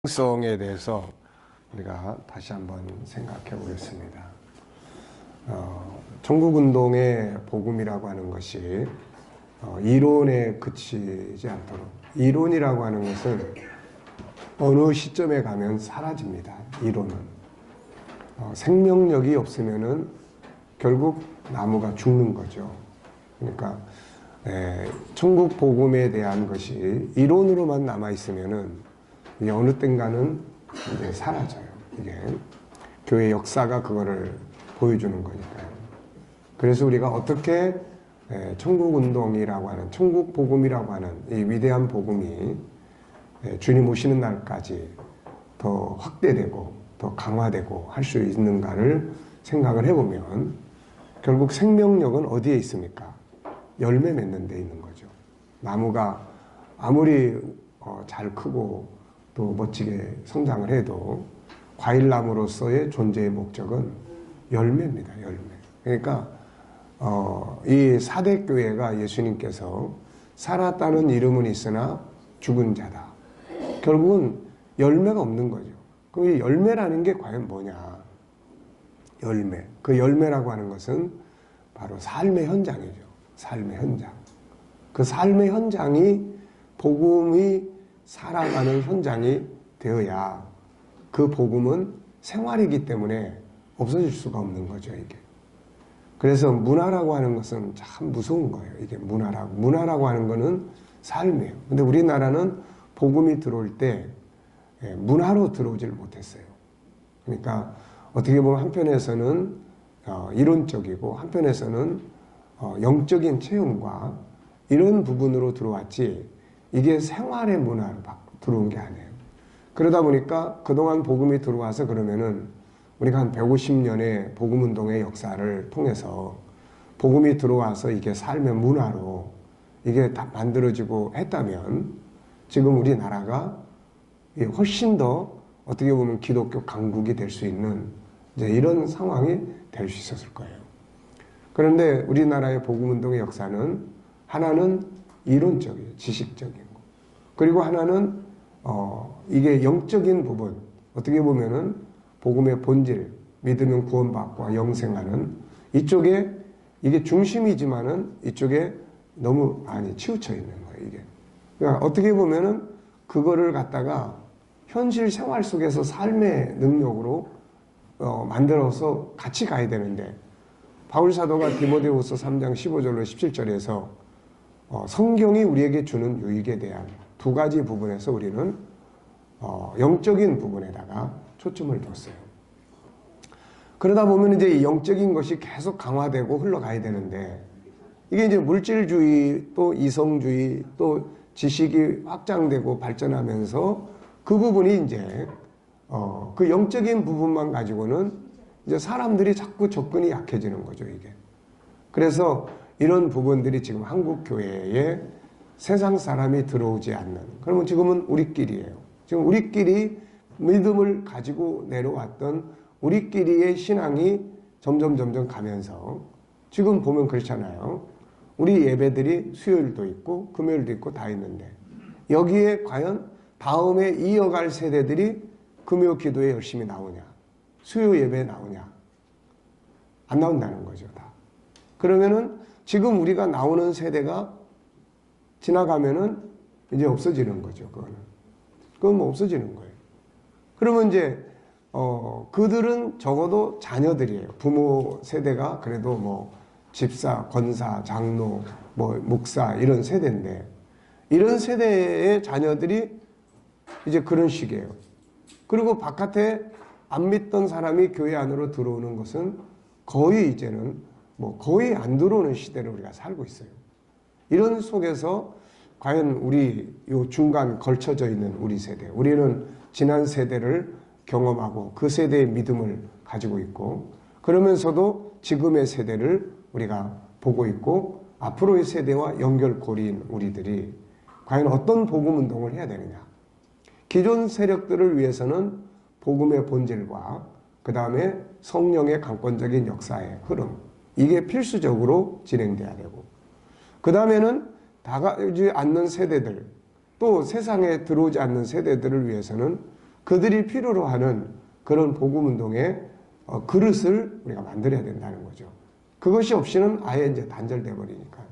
성에 대해서 우리가 다시 한번 생각해 보겠습니다. 천국운동의 복음이라고 하는 것이 이론에 그치지 않도록, 이론이라고 하는 것은 어느 시점에 가면 사라집니다. 이론은 생명력이 없으면은 결국 나무가 죽는 거죠. 그러니까 천국 복음에 대한 것이 이론으로만 남아 있으면은 이게 어느 땐가는 이제 사라져요. 이게 교회 역사가 그거를 보여주는 거니까요. 그래서 우리가 어떻게 천국 운동이라고 하는, 천국 복음이라고 하는 이 위대한 복음이 주님 오시는 날까지 더 확대되고 더 강화되고 할 수 있는가를 생각을 해보면, 결국 생명력은 어디에 있습니까? 열매 맺는 데 있는 거죠. 나무가 아무리 잘 크고 또 멋지게 성장을 해도 과일나무로서의 존재의 목적은 열매입니다. 열매. 그러니까 이 사대교회가 예수님께서 살았다는 이름은 있으나 죽은 자다. 결국은 열매가 없는 거죠. 그럼 이 열매라는 게 과연 뭐냐? 열매. 그 열매라고 하는 것은 바로 삶의 현장이죠. 삶의 현장. 그 삶의 현장이 복음이 살아가는 현장이 되어야 그 복음은 생활이기 때문에 없어질 수가 없는 거죠, 이게. 그래서 문화라고 하는 것은 참 무서운 거예요, 이게 문화라고. 문화라고 하는 거는 삶이에요. 근데 우리나라는 복음이 들어올 때 문화로 들어오질 못했어요. 그러니까 어떻게 보면 한편에서는 이론적이고 한편에서는 영적인 체험과 이런 부분으로 들어왔지, 이게 생활의 문화로 들어온 게 아니에요. 그러다 보니까 그동안 복음이 들어와서 그러면은 우리가 한 150년의 복음운동의 역사를 통해서 복음이 들어와서 이게 삶의 문화로 이게 다 만들어지고 했다면 지금 우리나라가 훨씬 더 어떻게 보면 기독교 강국이 될 수 있는 이제 이런 상황이 될 수 있었을 거예요. 그런데 우리나라의 복음운동의 역사는 하나는 이론적이에요. 지식적인 거. 그리고 하나는 이게 영적인 부분, 어떻게 보면은 복음의 본질, 믿으면 구원받고 영생하는 이쪽에 이게 중심이지만은 이쪽에 너무 많이 치우쳐 있는 거예요, 이게. 그러니까 어떻게 보면은 그거를 갖다가 현실 생활 속에서 삶의 능력으로 만들어서 같이 가야 되는데, 바울 사도가 디모데후서 3장 15절로 17절에서 성경이 우리에게 주는 유익에 대한 두 가지 부분에서 우리는 영적인 부분에다가 초점을 뒀어요. 그러다 보면 이제 이 영적인 것이 계속 강화되고 흘러가야 되는데, 이게 이제 물질주의 또 이성주의 또 지식이 확장되고 발전하면서 그 부분이 이제 그 영적인 부분만 가지고는 이제 사람들이 자꾸 접근이 약해지는 거죠, 이게. 그래서 이런 부분들이 지금 한국 교회에 세상 사람이 들어오지 않는, 그러면 지금은 우리끼리예요. 지금 우리끼리 믿음을 가지고 내려왔던 우리끼리의 신앙이 점점 가면서 지금 보면 그렇잖아요. 우리 예배들이 수요일도 있고 금요일도 있고 다 있는데, 여기에 과연 다음에 이어갈 세대들이 금요 기도에 열심히 나오냐, 수요 예배에 나오냐? 안 나온다는 거죠, 다. 그러면은 지금 우리가 나오는 세대가 지나가면은 이제 없어지는 거죠, 그거는. 그건 뭐 없어지는 거예요. 그러면 이제 그들은 적어도 자녀들이에요. 부모 세대가 그래도 뭐 집사, 권사, 장로, 뭐 목사 이런 세대인데, 이런 세대의 자녀들이 이제 그런 식이에요. 그리고 바깥에 안 믿던 사람이 교회 안으로 들어오는 것은 거의 이제는 뭐 거의 안 들어오는 시대를 우리가 살고 있어요. 이런 속에서 과연 우리 요 중간 걸쳐져 있는 우리 세대, 우리는 지난 세대를 경험하고 그 세대의 믿음을 가지고 있고, 그러면서도 지금의 세대를 우리가 보고 있고 앞으로의 세대와 연결고리인 우리들이 과연 어떤 복음 운동을 해야 되느냐. 기존 세력들을 위해서는 복음의 본질과 그 다음에 성령의 강권적인 역사의 흐름, 이게 필수적으로 진행돼야 되고, 그 다음에는 나가지 않는 세대들, 또 세상에 들어오지 않는 세대들을 위해서는 그들이 필요로 하는 그런 복음운동의 그릇을 우리가 만들어야 된다는 거죠. 그것이 없이는 아예 이제 단절돼 버리니까.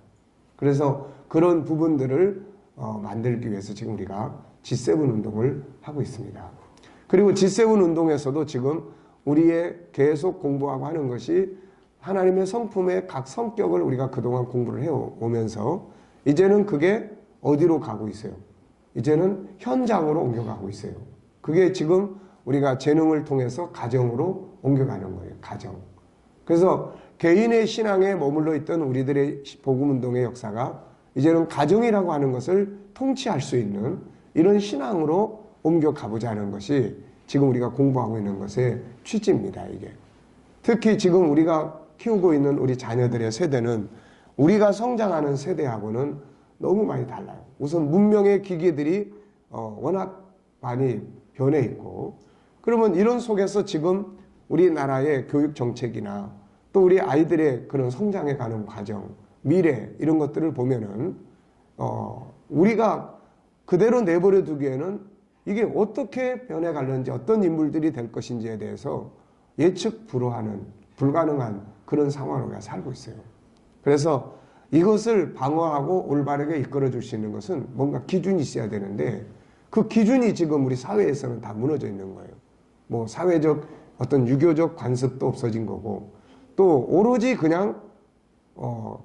그래서 그런 부분들을 만들기 위해서 지금 우리가 G7 운동을 하고 있습니다. 그리고 G7 운동에서도 지금 우리의 계속 공부하고 하는 것이 하나님의 성품의 각 성격을 우리가 그동안 공부를 해오면서 이제는 그게 어디로 가고 있어요? 이제는 현장으로 옮겨가고 있어요. 그게 지금 우리가 재능을 통해서 가정으로 옮겨가는 거예요. 가정. 그래서 개인의 신앙에 머물러 있던 우리들의 복음운동의 역사가 이제는 가정이라고 하는 것을 통치할 수 있는 이런 신앙으로 옮겨가보자 하는 것이 지금 우리가 공부하고 있는 것의 취지입니다. 이게. 특히 지금 우리가 키우고 있는 우리 자녀들의 세대는 우리가 성장하는 세대하고는 너무 많이 달라요. 우선 문명의 기기들이 워낙 많이 변해 있고, 그러면 이런 속에서 지금 우리나라의 교육 정책이나 또 우리 아이들의 그런 성장해 가는 과정, 미래 이런 것들을 보면은 우리가 그대로 내버려 두기에는 이게 어떻게 변해가는지 어떤 인물들이 될 것인지에 대해서 예측 불허하는 불가능한 그런 상황으로 우리가 살고 있어요. 그래서 이것을 방어하고 올바르게 이끌어 줄 수 있는 것은 뭔가 기준이 있어야 되는데 그 기준이 지금 우리 사회에서는 다 무너져 있는 거예요. 뭐 사회적 어떤 유교적 관습도 없어진 거고 또 오로지 그냥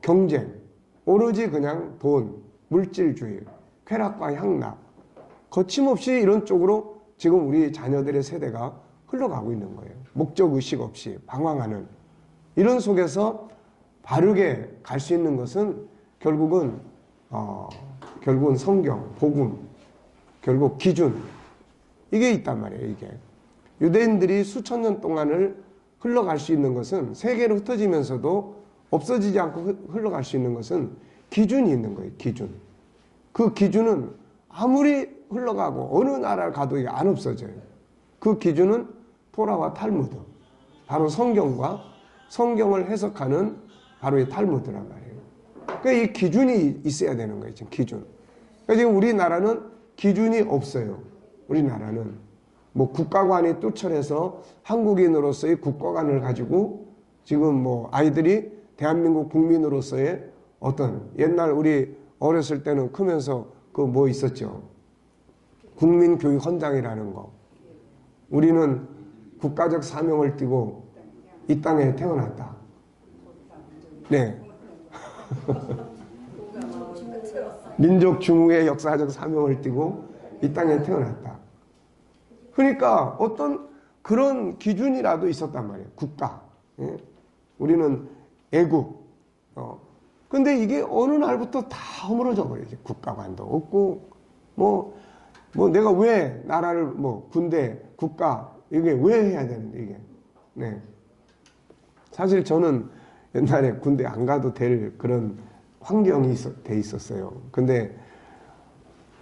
경쟁, 오로지 그냥 돈, 물질주의, 쾌락과 향락 거침없이 이런 쪽으로 지금 우리 자녀들의 세대가 흘러가고 있는 거예요. 목적의식 없이 방황하는 이런 속에서 바르게 갈 수 있는 것은 결국은 성경, 복음, 결국 기준 이게 있단 말이에요. 이게 유대인들이 수천 년 동안을 흘러갈 수 있는 것은 세계로 흩어지면서도 없어지지 않고 흘러갈 수 있는 것은 기준이 있는 거예요. 기준. 그 기준은 아무리 흘러가고 어느 나라를 가도 이게 안 없어져요. 그 기준은 토라와 탈무드, 바로 성경과 성경을 해석하는 바로 이 탈무드란 말이에요. 그러니까 이 기준이 있어야 되는 거예요. 지금 기준. 그러니까 지금 우리나라는 기준이 없어요. 우리나라는 뭐 국가관이 뚜철해서 한국인으로서의 국가관을 가지고 지금 뭐 아이들이 대한민국 국민으로서의 어떤 옛날 우리 어렸을 때는 크면서 그 뭐 있었죠. 국민교육 헌장이라는 거. 우리는 국가적 사명을 띠고 이 땅에 태어났다. 네. 민족 중후의 역사적 사명을 띠고 이 땅에 태어났다. 그러니까 어떤 그런 기준이라도 있었단 말이에요. 국가. 예? 우리는 애국. 근데 이게 어느 날부터 다 허물어져 버려요. 국가관도 없고, 뭐 내가 왜 나라를 군대, 국가, 이게 왜 해야 되는데, 이게. 네. 사실 저는 옛날에 군대 안 가도 될 그런 환경이 돼 있었어요. 근데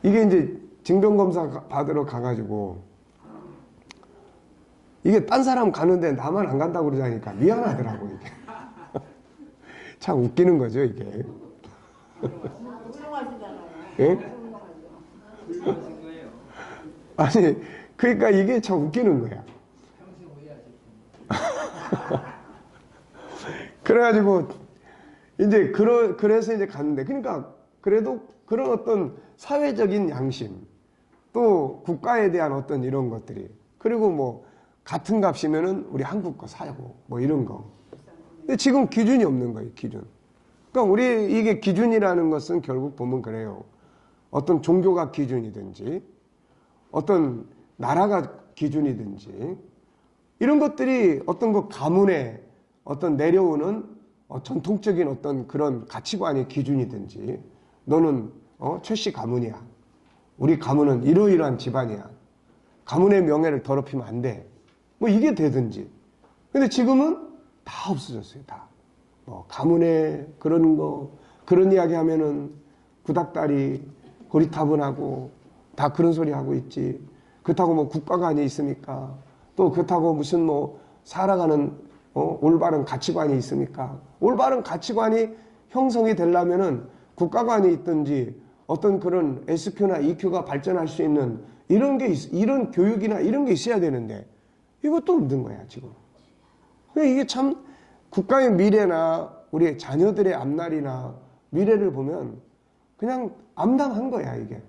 이게 이제 징병검사 받으러 가가지고, 이게 딴 사람 가는데 나만 안 간다고 그러자니까 미안하더라고, 이게. 참 웃기는 거죠, 이게. 예? 아니, 그러니까 이게 참 웃기는 거야. 그래가지고, 이제, 그래서 이제 갔는데, 그러니까, 그래도 그런 어떤 사회적인 양심, 또 국가에 대한 어떤 이런 것들이, 그리고 뭐, 같은 값이면은 우리 한국 거 사고, 뭐 이런 거. 근데 지금 기준이 없는 거예요, 기준. 그러니까 우리 이게 기준이라는 것은 결국 보면 그래요. 어떤 종교가 기준이든지, 어떤 나라가 기준이든지, 이런 것들이 어떤 그 가문에 어떤 내려오는 전통적인 어떤 그런 가치관의 기준이든지, 너는 최씨 가문이야. 우리 가문은 이러이러한 집안이야. 가문의 명예를 더럽히면 안 돼. 뭐 이게 되든지. 근데 지금은 다 없어졌어요, 다. 가문에 그런 이야기 하면은 구닥다리, 고리타분하고 다 그런 소리 하고 있지. 그렇다고 뭐 국가관이 있습니까? 또 그렇다고 무슨 뭐 살아가는 올바른 가치관이 있습니까? 올바른 가치관이 형성이 되려면은 국가관이 있든지 어떤 그런 SQ나 EQ가 발전할 수 있는 이런 교육이나 이런 게 있어야 되는데 이것도 없는 거야 지금. 이게 참 국가의 미래나 우리 자녀들의 앞날이나 미래를 보면 그냥 암담한 거야 이게.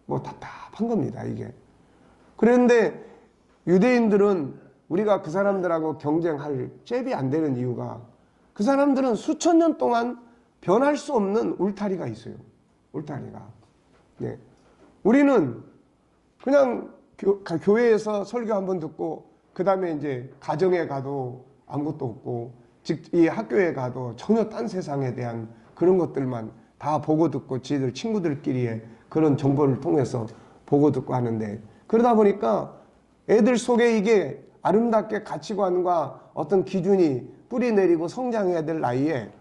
뭐 답답한 겁니다 이게. 그런데 유대인들은 우리가 그 사람들하고 경쟁할 잽이 안 되는 이유가 그 사람들은 수천 년 동안 변할 수 없는 울타리가 있어요. 울타리가. 네. 우리는 그냥 교회에서 설교 한번 듣고 그 다음에 이제 가정에 가도 아무것도 없고 이 학교에 가도 전혀 딴 세상에 대한 그런 것들만 다 보고 듣고 지들 친구들끼리의 그런 정보를 통해서 보고 듣고 하는데 그러다 보니까 애들 속에 이게 아름답게 가치관과 어떤 기준이 뿌리 내리고 성장해야 될 나이에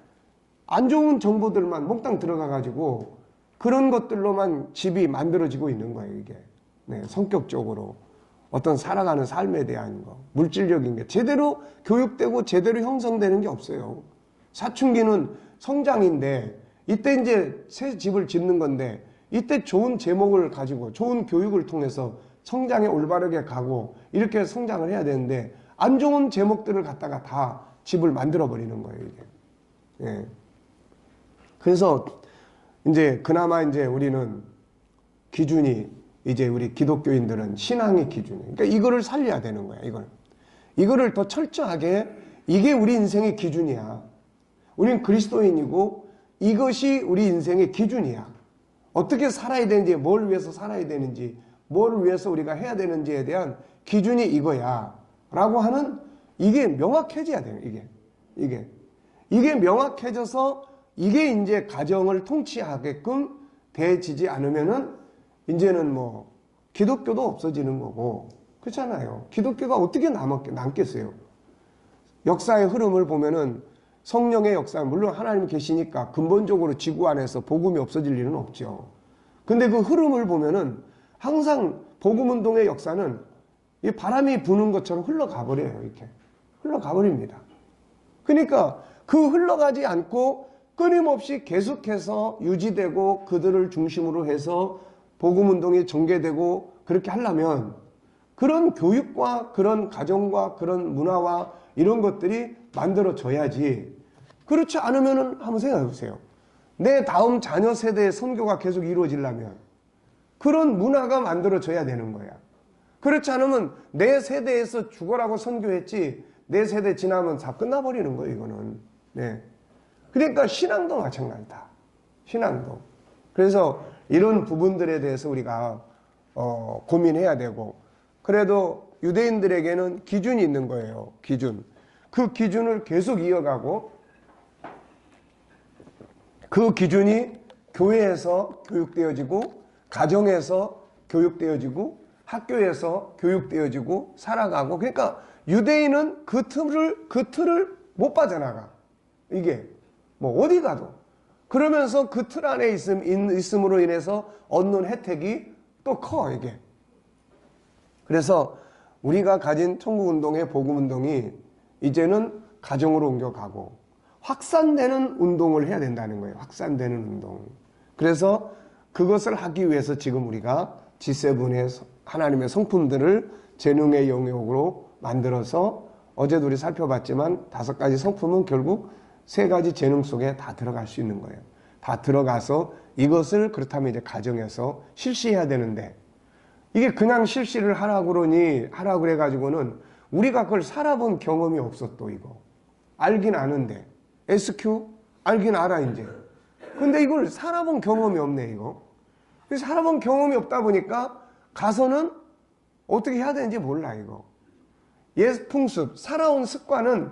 안 좋은 정보들만 몽땅 들어가 가지고 그런 것들로만 집이 만들어지고 있는 거예요 이게. 네, 성격적으로 어떤 살아가는 삶에 대한 거, 물질적인 게 제대로 교육되고 제대로 형성되는 게 없어요. 사춘기는 성장인데 이때 이제 새 집을 짓는 건데 이때 좋은 제목을 가지고 좋은 교육을 통해서 성장에 올바르게 가고 이렇게 성장을 해야 되는데 안 좋은 제목들을 갖다가 다 집을 만들어 버리는 거예요 이게. 예. 그래서 이제 그나마 이제 우리는 기준이 이제 우리 기독교인들은 신앙의 기준이에요. 그러니까 이거를 살려야 되는 거야 이거를 더 철저하게 이게 우리 인생의 기준이야. 우리는 그리스도인이고 이것이 우리 인생의 기준이야. 어떻게 살아야 되는지, 뭘 위해서 살아야 되는지, 뭘 위해서 우리가 해야 되는지에 대한 기준이 이거야 라고 하는 이게 명확해져야 돼요. 이게 명확해져서 이게 이제 가정을 통치하게끔 되지지 않으면은 이제는 뭐 기독교도 없어지는 거고 그렇잖아요. 기독교가 어떻게 남겠어요. 역사의 흐름을 보면은 성령의 역사, 물론 하나님 계시니까 근본적으로 지구 안에서 복음이 없어질 일은 없죠. 근데 그 흐름을 보면은 항상 복음운동의 역사는 이 바람이 부는 것처럼 흘러가 버려요. 이렇게 흘러가 버립니다. 그러니까 그 흘러가지 않고 끊임없이 계속해서 유지되고 그들을 중심으로 해서 복음운동이 전개되고 그렇게 하려면 그런 교육과 그런 가정과 그런 문화와 이런 것들이 만들어져야지. 그렇지 않으면은 한번 생각해 보세요. 내 다음 자녀 세대의 선교가 계속 이루어지려면 그런 문화가 만들어져야 되는 거야. 그렇지 않으면 내 세대에서 죽어라고 선교했지 내 세대 지나면 다 끝나버리는 거예요 이거는. 네. 그러니까 신앙도 마찬가지다. 신앙도. 그래서 이런 부분들에 대해서 우리가 고민해야 되고 그래도 유대인들에게는 기준이 있는 거예요. 기준. 그 기준을 계속 이어가고 그 기준이 교회에서 교육되어지고 가정에서 교육되어지고 학교에서 교육되어지고 살아가고 그러니까 유대인은 그 틀을 못 빠져나가. 이게 뭐 어디 가도 그러면서 그 틀 안에 있음으로 인해서 얻는 혜택이 또 커 이게. 그래서 우리가 가진 천국운동의 복음운동이 이제는 가정으로 옮겨가고 확산되는 운동을 해야 된다는 거예요. 확산되는 운동. 그래서 그것을 하기 위해서 지금 우리가 G7의 하나님의 성품들을 재능의 영역으로 만들어서 어제도 우리 살펴봤지만 5가지 성품은 결국 3가지 재능 속에 다 들어갈 수 있는 거예요. 다 들어가서 이것을 그렇다면 이제 가정에서 실시해야 되는데 이게 그냥 실시를 하라고 그래가지고는 우리가 그걸 살아본 경험이 없어 또 이거. 알긴 아는데. SQ? 알긴 알아 이제. 근데 이걸 살아본 경험이 없네 이거. 그래서 살아본 경험이 없다 보니까 가서는 어떻게 해야 되는지 몰라 이거. 옛 풍습, 살아온 습관은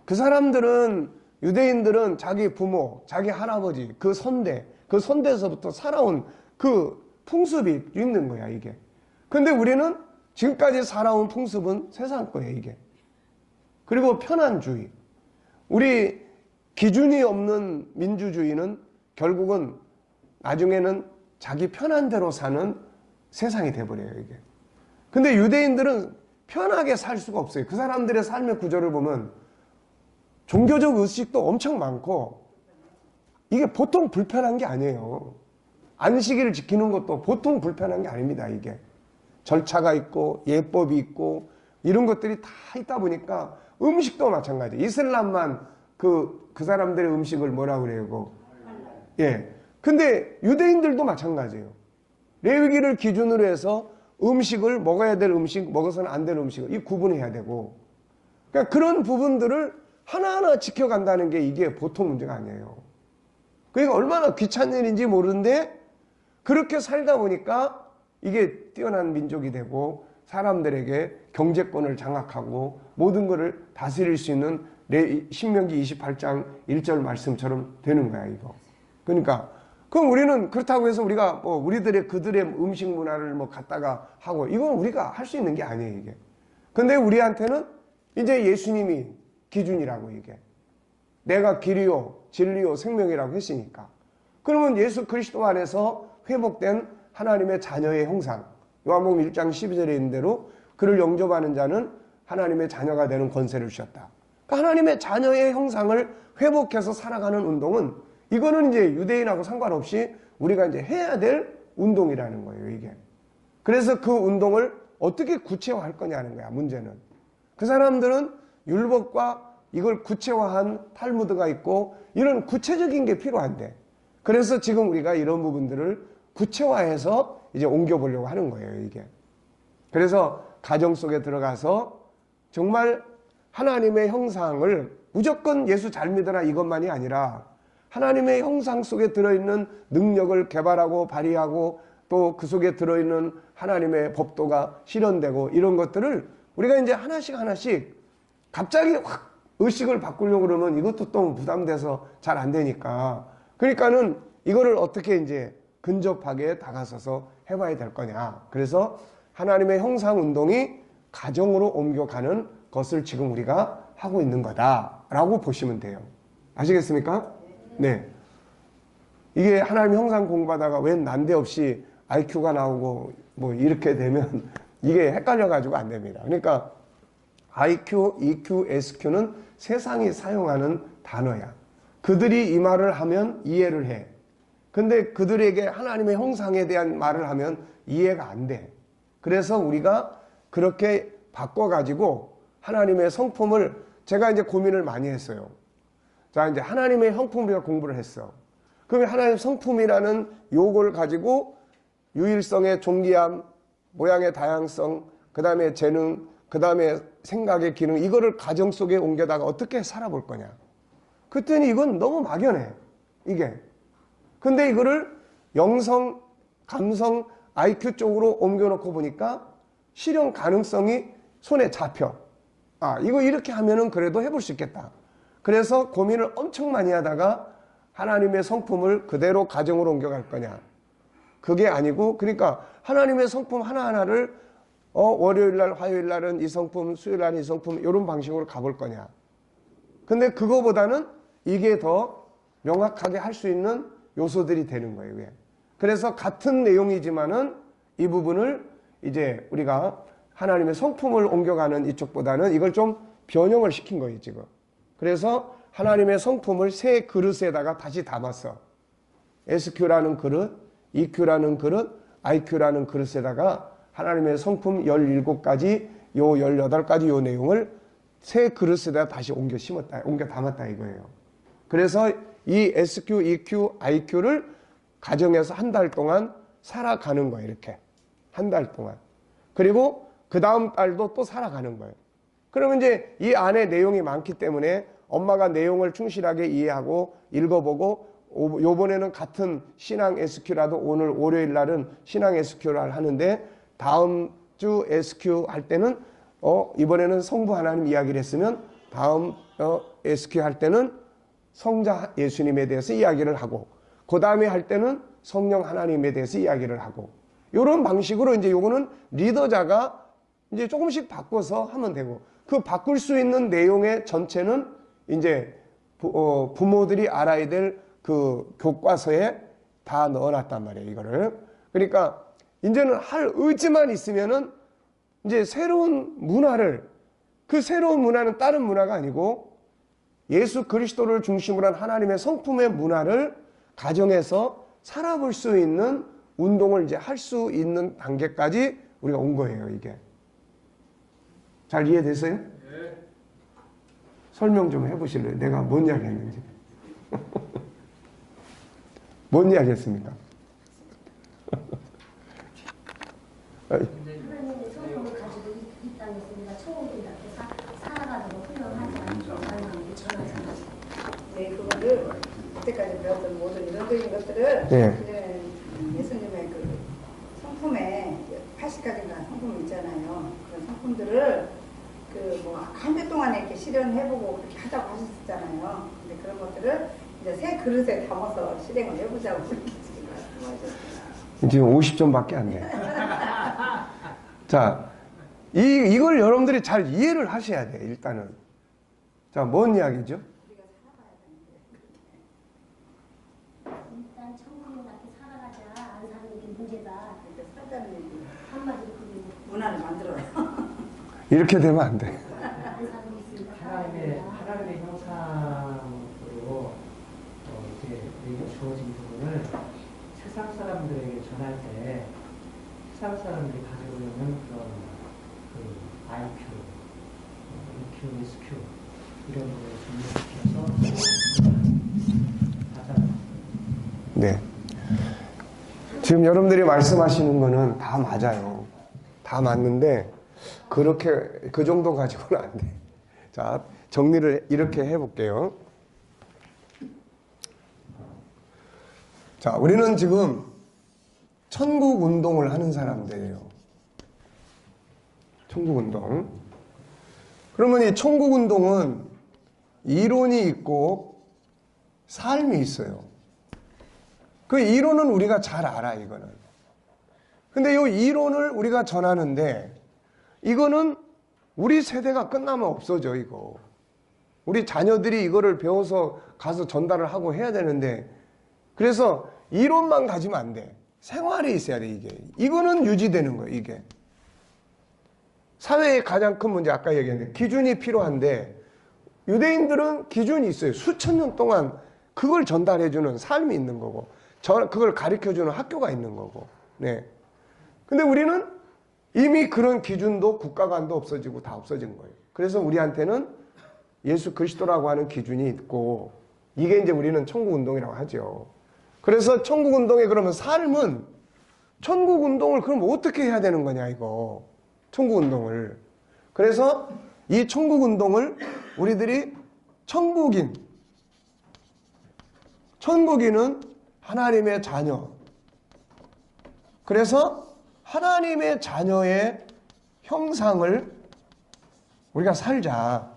그 사람들은 유대인들은 자기 부모, 자기 할아버지, 그 선대에서부터 살아온 그 풍습이 있는 거야 이게. 근데 우리는 지금까지 살아온 풍습은 세상 거예요 이게. 그리고 편안주의. 우리 기준이 없는 민주주의는 결국은 나중에는 자기 편한 대로 사는 세상이 돼버려요 이게. 근데 유대인들은 편하게 살 수가 없어요. 그 사람들의 삶의 구조를 보면 종교적 의식도 엄청 많고 이게 보통 불편한 게 아니에요. 안식일을 지키는 것도 보통 불편한 게 아닙니다 이게. 절차가 있고 예법이 있고 이런 것들이 다 있다 보니까 음식도 마찬가지예요. 이슬람만 그 사람들의 음식을 뭐라 그래요? 예. 근데 유대인들도 마찬가지예요. 레위기를 기준으로 해서 음식을 먹어야 될 음식, 먹어서는 안 될 음식을 이 구분해야 되고, 그러니까 그런 부분들을 하나하나 지켜간다는 게 이게 보통 문제가 아니에요. 그러니까 얼마나 귀찮은 일인지 모르는데 그렇게 살다 보니까 이게 뛰어난 민족이 되고 사람들에게 경제권을 장악하고 모든 것을 다스릴 수 있는 신명기 28장 1절 말씀처럼 되는 거야, 이거. 그러니까 그럼 우리는 그렇다고 해서 우리가 뭐 우리들의 그들의 음식 문화를 뭐 갖다가 하고 이건 우리가 할 수 있는 게 아니에요, 이게. 근데 우리한테는 이제 예수님이 기준이라고, 이게. 내가 길이요 진리요 생명이라고 했으니까. 그러면 예수 그리스도 안에서 회복된 하나님의 자녀의 형상, 요한복음 1장 12절에 있는 대로 그를 영접하는 자는 하나님의 자녀가 되는 권세를 주셨다. 그러니까 하나님의 자녀의 형상을 회복해서 살아가는 운동은 이거는 이제 유대인하고 상관없이 우리가 이제 해야 될 운동이라는 거예요, 이게. 그래서 그 운동을 어떻게 구체화할 거냐는 거야, 문제는. 그 사람들은 율법과 이걸 구체화한 탈무드가 있고 이런 구체적인 게 필요한데, 그래서 지금 우리가 이런 부분들을 구체화해서 이제 옮겨보려고 하는 거예요, 이게. 그래서 가정 속에 들어가서 정말 하나님의 형상을 무조건 예수 잘 믿어라 이것만이 아니라 하나님의 형상 속에 들어있는 능력을 개발하고 발휘하고 또 그 속에 들어있는 하나님의 법도가 실현되고 이런 것들을 우리가 이제 하나씩 갑자기 확 의식을 바꾸려고 그러면 이것도 또 부담돼서 잘 안 되니까, 그러니까는 이거를 어떻게 이제 근접하게 다가서서 해봐야 될 거냐. 그래서 하나님의 형상 운동이 가정으로 옮겨가는 것을 지금 우리가 하고 있는 거다라고 보시면 돼요. 아시겠습니까? 네. 이게 하나님 형상 공부하다가 웬 난데없이 IQ가 나오고 뭐 이렇게 되면 이게 헷갈려가지고 안 됩니다. 그러니까 IQ, EQ, SQ는 세상이 사용하는 단어야. 그들이 이 말을 하면 이해를 해. 근데 그들에게 하나님의 형상에 대한 말을 하면 이해가 안 돼. 그래서 우리가 그렇게 바꿔가지고 하나님의 성품을, 제가 이제 고민을 많이 했어요. 자, 이제 하나님의 성품을 공부를 했어. 그러면 하나님의 성품이라는 요걸 가지고 유일성의 존귀함, 모양의 다양성, 그 다음에 재능, 그 다음에 생각의 기능, 이거를 가정 속에 옮겨다가 어떻게 살아볼 거냐. 그랬더니 이건 너무 막연해, 이게. 근데 이거를 영성, 감성, IQ 쪽으로 옮겨놓고 보니까 실현 가능성이 손에 잡혀. 아, 이거 이렇게 하면은 그래도 해볼 수 있겠다. 그래서 고민을 엄청 많이 하다가 하나님의 성품을 그대로 가정으로 옮겨갈 거냐. 그게 아니고, 그러니까 하나님의 성품 하나하나를 월요일날, 화요일날은 이 성품, 수요일날은 이 성품, 이런 방식으로 가볼 거냐. 근데 그거보다는 이게 더 명확하게 할 수 있는 요소들이 되는 거예요. 이게. 그래서 같은 내용이지만은 이 부분을 이제 우리가 하나님의 성품을 옮겨가는 이쪽보다는 이걸 좀 변형을 시킨 거예요, 지금. 그래서 하나님의 성품을 새 그릇에다가 다시 담았어. SQ라는 그릇, EQ라는 그릇, IQ라는 그릇에다가 하나님의 성품 17가지, 요 18가지 요 내용을 새 그릇에다 다시 옮겨 심었다, 옮겨 담았다 이거예요. 그래서 이 SQ, EQ, IQ를 가정에서 한 달 동안 살아가는 거예요, 이렇게. 한 달 동안. 그리고 그 다음 달도 또 살아가는 거예요. 그러면 이제 이 안에 내용이 많기 때문에 엄마가 내용을 충실하게 이해하고 읽어보고, 요번에는 같은 신앙 SQ라도 오늘 월요일 날은 신앙 SQ를 하는데 다음 주 SQ 할 때는 이번에는 성부 하나님 이야기를 했으면 다음 SQ 할 때는 성자 예수님에 대해서 이야기를 하고, 그 다음에 할 때는 성령 하나님에 대해서 이야기를 하고, 이런 방식으로 이제 요거는 리더자가 이제 조금씩 바꿔서 하면 되고, 그 바꿀 수 있는 내용의 전체는 이제 부모들이 알아야 될 그 교과서에 다 넣어놨단 말이에요, 이거를. 그러니까 이제는 할 의지만 있으면은 이제 새로운 문화를, 그 새로운 문화는 다른 문화가 아니고 예수 그리스도를 중심으로 한 하나님의 성품의 문화를 가정에서 살아볼 수 있는 운동을 이제 할 수 있는 단계까지 우리가 온 거예요, 이게. 잘 이해됐어요? 네. 설명 좀 해보실래요? 내가 뭔 이야기 했는지. 뭔 이야기 했습니까? 하나님의 성품을 가지고 이 땅에서 우리가 천국이답게 살아가도록 훈련하지 않는 게 전하잖아요. 네, 그거를 그때까지 배웠던 모든 이론적인 것들을 네. 예수님의 그 성품에 80가지인가 성품 있잖아요. 그런 성품들을 그 뭐 한 주 동안에 이렇게 실현해보고 그렇게 하자고 하셨잖아요. 근데 그런 것들을 이제 새 그릇에 담아서 실행을 해보자고 말씀하셨어요. 지금 50점밖에 안 돼. 자, 이걸 여러분들이 잘 이해를 하셔야 돼, 일단은. 자, 뭔 이야기죠? 우리가 살아가야 되는데. 일단 천국이답게 살아가자. 안 사는 게 문제다. 이렇게 살자는 얘기. 한마디로 그게 문화를 만들어요. 이렇게 되면 안 돼. 안 사는 게 있으니까 살아야 된다. 하나님의 형상으로 이제 우리가 주어진 부분을 세상 사람들에게 전할 때 세상 사람들이 가지고 있는 그런 그 IQ, EQ, SQ 이런 거를 증명시켜서 하잖아요. 네. 지금 여러분들이 말씀하시는 거는 다 맞아요. 다 맞는데, 그렇게, 그 정도 가지고는 안 돼. 자, 정리를 이렇게 해볼게요. 자, 우리는 지금 천국 운동을 하는 사람들이에요. 천국 운동. 그러면 이 천국 운동은 이론이 있고 삶이 있어요. 그 이론은 우리가 잘 알아, 이거는. 근데 이 이론을 우리가 전하는데, 이거는 우리 세대가 끝나면 없어져, 이거. 우리 자녀들이 이거를 배워서 가서 전달을 하고 해야 되는데, 그래서 이론만 가지면 안 돼. 생활이 있어야 돼, 이게. 이거는 유지되는 거예요, 이게. 사회의 가장 큰 문제, 아까 얘기했는데, 기준이 필요한데, 유대인들은 기준이 있어요. 수천 년 동안 그걸 전달해주는 삶이 있는 거고, 그걸 가르쳐주는 학교가 있는 거고, 네. 근데 우리는 이미 그런 기준도 국가 간도 없어지고 다 없어진 거예요. 그래서 우리한테는 예수 그리스도라고 하는 기준이 있고, 이게 이제 우리는 천국운동이라고 하죠. 그래서 천국운동의 그러면 삶은, 천국운동을 그럼 어떻게 해야 되는 거냐, 이거. 천국운동을. 그래서 이 천국운동을 우리들이 천국인은 하나님의 자녀. 그래서 하나님의 자녀의 형상을 우리가 살자.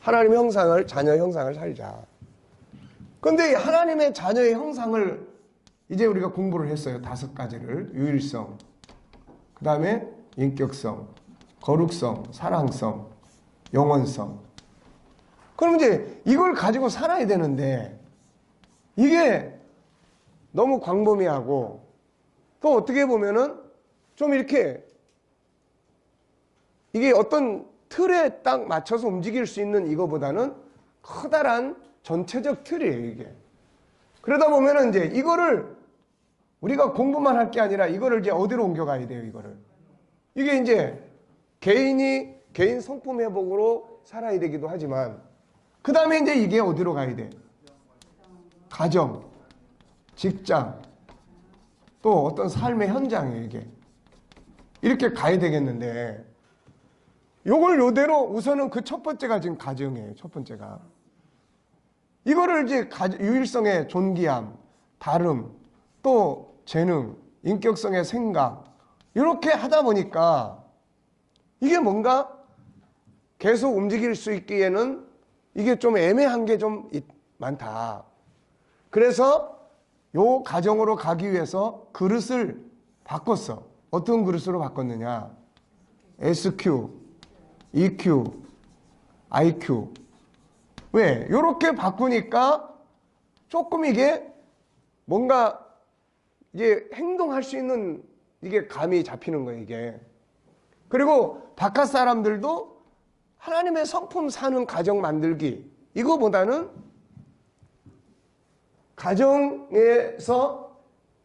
하나님의 형상을, 자녀의 형상을 살자. 그런데 하나님의 자녀의 형상을 이제 우리가 공부를 했어요. 5가지를. 유일성, 그 다음에 인격성, 거룩성, 사랑성, 영원성. 그럼 이제 이걸 가지고 살아야 되는데, 이게 너무 광범위하고, 또 어떻게 보면은 좀 이렇게, 이게 어떤 틀에 딱 맞춰서 움직일 수 있는 이거보다는 커다란 전체적 틀이에요, 이게. 그러다 보면은 이제 이거를 우리가 공부만 할 게 아니라 이거를 이제 어디로 옮겨가야 돼요, 이거를. 이게 이제 개인 성품 회복으로 살아야 되기도 하지만, 그 다음에 이제 이게 어디로 가야 돼? 가정, 직장, 또 어떤 삶의 현장에 이게. 이렇게 가야 되겠는데, 요걸 요대로 우선은 그 첫 번째가 지금 가정이에요, 첫 번째가. 이거를 이제 유일성의 존귀함, 다름, 또 재능, 인격성의 생각, 이렇게 하다 보니까 이게 뭔가 계속 움직일 수 있기에는 이게 좀 애매한 게 좀 많다. 그래서 요 가정으로 가기 위해서 그릇을 바꿨어. 어떤 그릇으로 바꿨느냐? SQ, EQ, IQ. 왜? 요렇게 바꾸니까 조금 이게 뭔가 이제 행동할 수 있는 이게 감이 잡히는 거예요, 이게. 그리고 바깥 사람들도 하나님의 성품 사는 가정 만들기, 이거보다는 가정에서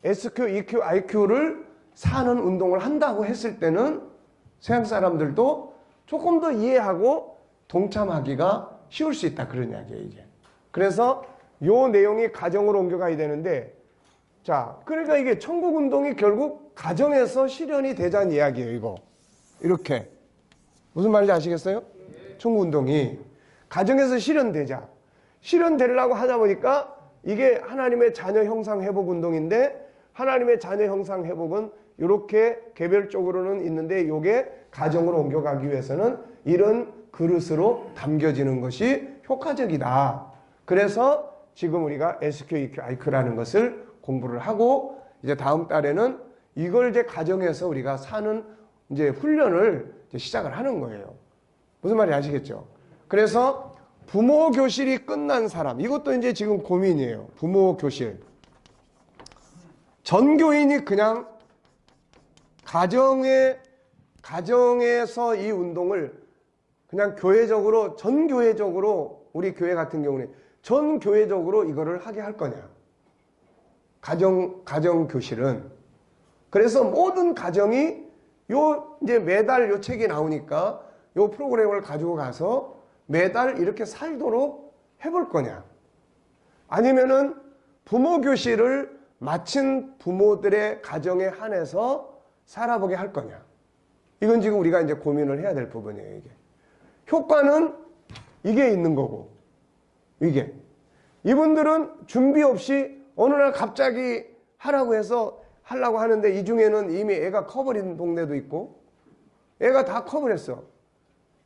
SQ, EQ, IQ를 사는 운동을 한다고 했을 때는 서양 사람들도 조금 더 이해하고 동참하기가 쉬울 수 있다. 그런 이야기예요, 이게. 그래서 요 내용이 가정으로 옮겨가야 되는데, 자, 그러니까 이게 천국운동이 결국 가정에서 실현이 되자는 이야기예요, 이거. 이렇게. 무슨 말인지 아시겠어요? 천국운동이 가정에서 실현되자. 실현되려고 하다 보니까 이게 하나님의 자녀 형상 회복 운동인데, 하나님의 자녀 형상 회복은 이렇게 개별적으로는 있는데, 이게 가정으로 옮겨가기 위해서는 이런 그릇으로 담겨지는 것이 효과적이다. 그래서 지금 우리가 SQ, EQ, IQ라는 것을 공부를 하고, 이제 다음 달에는 이걸 이제 가정에서 우리가 사는 이제 훈련을 이제 시작을 하는 거예요. 무슨 말인지 아시겠죠? 그래서 부모 교실이 끝난 사람, 이것도 이제 지금 고민이에요. 부모 교실. 전교인이 그냥 가정에서 이 운동을 그냥 교회적으로, 전교회적으로, 우리 교회 같은 경우는 전교회적으로 이거를 하게 할 거냐. 가정 교실은. 그래서 모든 가정이 이제 매달 요 책이 나오니까 요 프로그램을 가지고 가서 매달 이렇게 살도록 해볼 거냐. 아니면은 부모 교실을 마친 부모들의 가정에 한해서 살아보게 할 거냐. 이건 지금 우리가 이제 고민을 해야 될 부분이에요, 이게. 효과는 이게 있는 거고, 이게. 이분들은 준비 없이 어느 날 갑자기 하라고 해서 하려고 하는데, 이 중에는 이미 애가 커버린 동네도 있고, 애가 다 커버렸어.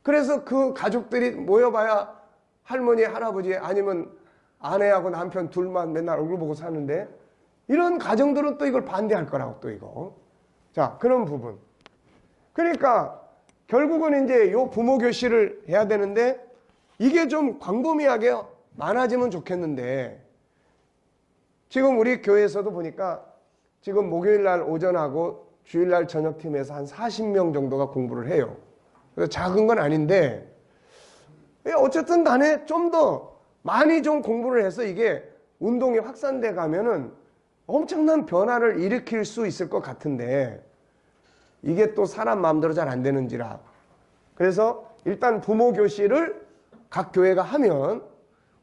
그래서 그 가족들이 모여봐야 할머니, 할아버지 아니면 아내하고 남편 둘만 맨날 얼굴 보고 사는데, 이런 가정들은 또 이걸 반대할 거라고, 또 이거. 자, 그런 부분. 그러니까 결국은 이제 요 부모 교실을 해야 되는데, 이게 좀 광범위하게 많아지면 좋겠는데, 지금 우리 교회에서도 보니까 지금 목요일날 오전하고 주일날 저녁팀에서 한 40명 정도가 공부를 해요. 그래서 작은 건 아닌데, 어쨌든 간에 좀 더 많이 좀 공부를 해서 이게 운동이 확산돼 가면은 엄청난 변화를 일으킬 수 있을 것 같은데, 이게 또 사람 마음대로 잘 안 되는지라. 그래서 일단 부모 교실을 각 교회가 하면,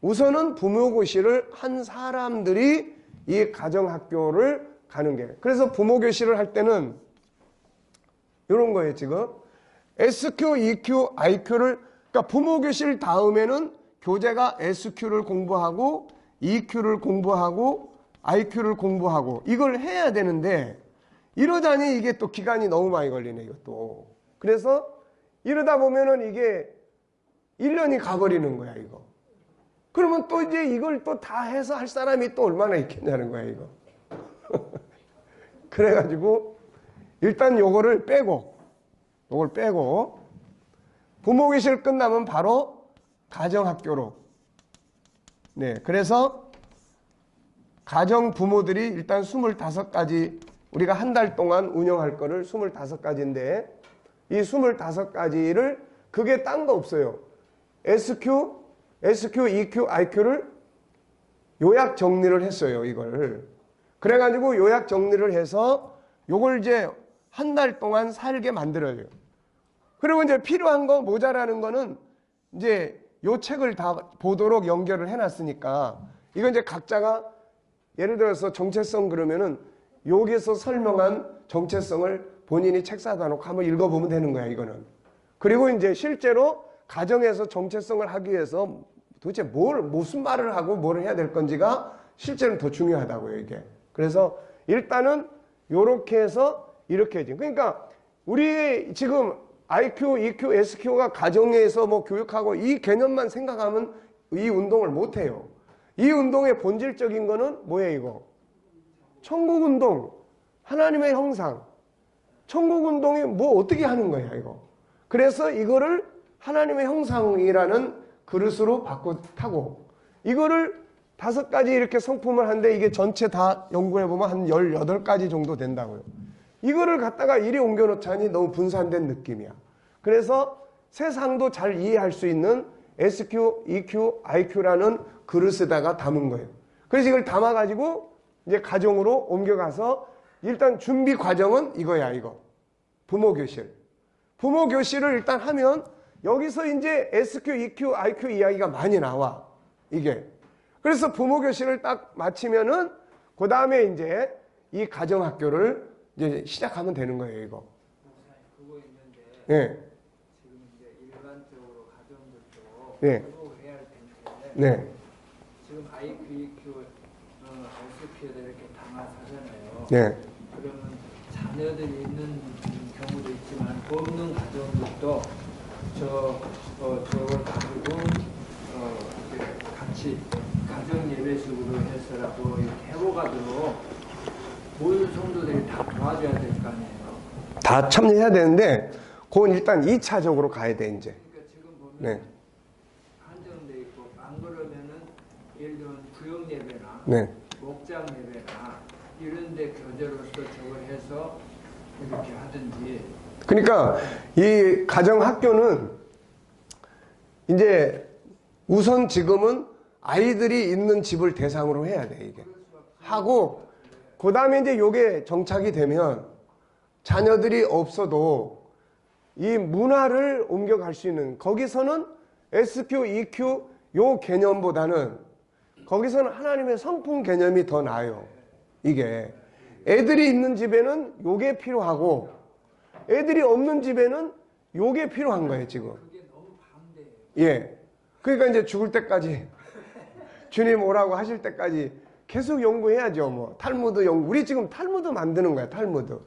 우선은 부모 교실을 한 사람들이 이 가정학교를 가는 게. 그래서 부모 교실을 할 때는 이런 거예요, 지금. SQ, EQ, IQ를, 그러니까 부모 교실 다음에는 교재가 SQ를 공부하고, EQ를 공부하고, IQ를 공부하고, 이걸 해야 되는데, 이러자니 이게 또 기간이 너무 많이 걸리네, 이것도. 그래서 이러다 보면은 이게 1년이 가버리는 거야, 이거. 그러면 또 이제 이걸 또 다 해서 할 사람이 또 얼마나 있겠냐는 거야, 이거. 그래가지고 일단 요걸 빼고 부모 교실 끝나면 바로 가정학교로. 네, 그래서 가정 부모들이 일단 25가지, 우리가 한 달 동안 운영할 거를 25가지인데, 이 25가지를 그게 딴 거 없어요. SQ, EQ, IQ를 요약 정리를 했어요, 이걸. 그래가지고 요약 정리를 해서 요걸 이제 한 달 동안 살게 만들어요. 그리고 이제 필요한 거, 모자라는 거는 이제 요 책을 다 보도록 연결을 해놨으니까, 이건 이제 각자가 예를 들어서 정체성 그러면은 여기서 설명한 정체성을 본인이 책 사다 놓고 한번 읽어보면 되는 거야, 이거는. 그리고 이제 실제로 가정에서 정체성을 하기 위해서 도대체 무슨 말을 하고 뭘 해야 될 건지가 실제로는 더 중요하다고요, 이게. 그래서 일단은 요렇게 해서 이렇게 해야지. 그러니까 우리 지금 IQ, EQ, SQ가 가정에서 뭐 교육하고 이 개념만 생각하면 이 운동을 못 해요. 이 운동의 본질적인 거는 뭐예요, 이거? 천국운동, 하나님의 형상. 천국운동이 뭐 어떻게 하는 거야, 이거. 그래서 이거를 하나님의 형상이라는 그릇으로 타고, 이거를 5가지 이렇게 성품을 하는데, 이게 전체 다 연구해보면 한 18가지 정도 된다고요. 이거를 갖다가 이리 옮겨놓자니 너무 분산된 느낌이야. 그래서 세상도 잘 이해할 수 있는 SQ, EQ, IQ라는 그릇에다가 담은 거예요. 그래서 이걸 담아가지고 이제 가정으로 옮겨가서 일단 준비 과정은 이거야, 이거. 부모 교실. 부모 교실을 일단 하면 여기서 이제 SQ, EQ, IQ 이야기가 많이 나와. 이게. 그래서 부모 교실을 딱 마치면은 그 다음에 이제 이 가정학교를 이제 시작하면 되는 거예요, 이거. 그거 있는데 예. 지금 이제 일반적으로 가정들도 네. 회복을 해야 할 텐데 네. 지금 IQ, EQ, SQ에도 이렇게 당하잖아요. 네. 그러면 자녀들이 있는 경우도 있지만 없는 가정들도 저걸 가지고 이제 같이 가정 예배식으로 해서라도 이렇게 해보가도록 모든 성도들이 다 도와줘야 될 거 아니에요. 다 참여해야 되는데 그건 일단 2차적으로 가야 돼, 이제. 그러니까 지금 보면 네. 한정돼 있고 안 그러면은 예를 들면 구역 예배나 네. 목장 예배나 이런데 교제로서 저걸 해서 이렇게 하든지. 그러니까 이 가정학교는 이제 우선 지금은 아이들이 있는 집을 대상으로 해야 돼, 이게. 하고, 그 다음에 이제 요게 정착이 되면 자녀들이 없어도 이 문화를 옮겨갈 수 있는, 거기서는 SQ, EQ 요 개념보다는 거기서는 하나님의 성품 개념이 더 나아요. 이게. 애들이 있는 집에는 요게 필요하고 애들이 없는 집에는 요게 필요한 거예요, 지금. 그게 너무 반대예요. 예. 그러니까 이제 죽을 때까지 주님 오라고 하실 때까지 계속 연구해야죠. 뭐 탈무드 연구. 우리 지금 탈무드 만드는 거야. 탈무드.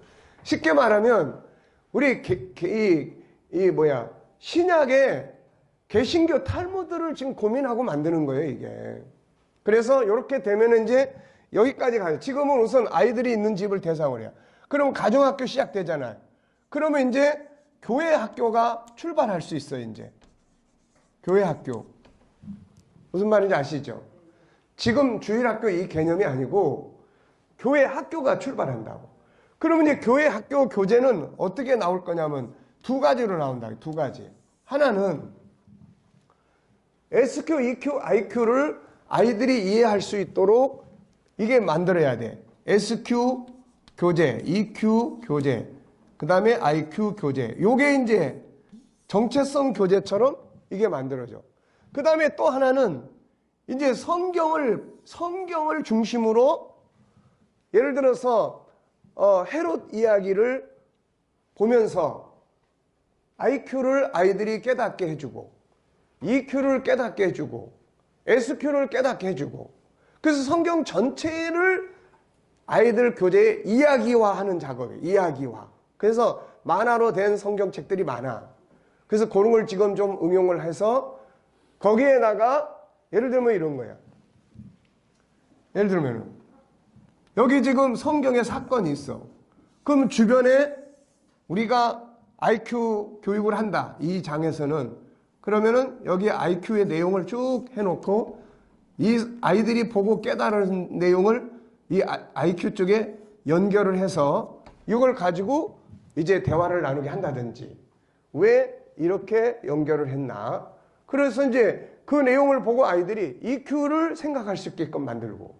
쉽게 말하면 우리 신약의 개신교 탈무드를 지금 고민하고 만드는 거예요, 이게. 그래서 이렇게 되면 이제 여기까지 가요. 지금은 우선 아이들이 있는 집을 대상으로 해요. 그러면 가정학교 시작되잖아요. 그러면 이제 교회 학교가 출발할 수 있어요, 이제. 교회 학교. 무슨 말인지 아시죠? 지금 주일학교 이 개념이 아니고 교회 학교가 출발한다고. 그러면 이제 교회 학교 교재는 어떻게 나올 거냐면 두 가지로 나온다. 두 가지. 하나는 SQ, EQ, IQ를 아이들이 이해할 수 있도록 이게 만들어야 돼. SQ 교재, EQ 교재, 그 다음에 IQ 교재. 요게 이제 정체성 교재처럼 이게 만들어져. 그 다음에 또 하나는 이제 성경을 중심으로 예를 들어서 헤롯 이야기를 보면서 IQ를 아이들이 깨닫게 해주고 EQ를 깨닫게 해주고 SQ를 깨닫게 해주고 그래서 성경 전체를 아이들 교재에 이야기화하는 작업이에요. 이야기화. 그래서 만화로 된 성경책들이 많아. 그래서 그런 걸 지금 좀 응용을 해서 거기에다가 예를 들면 이런 거야. 예를 들면 여기 지금 성경에 사건이 있어. 그럼 주변에 우리가 IQ 교육을 한다. 이 장에서는 그러면은 여기 IQ의 내용을 쭉 해놓고 이 아이들이 보고 깨달은 내용을 이 IQ 쪽에 연결을 해서 이걸 가지고 이제 대화를 나누게 한다든지 왜 이렇게 연결을 했나. 그래서 이제 그 내용을 보고 아이들이 EQ를 생각할 수 있게끔 만들고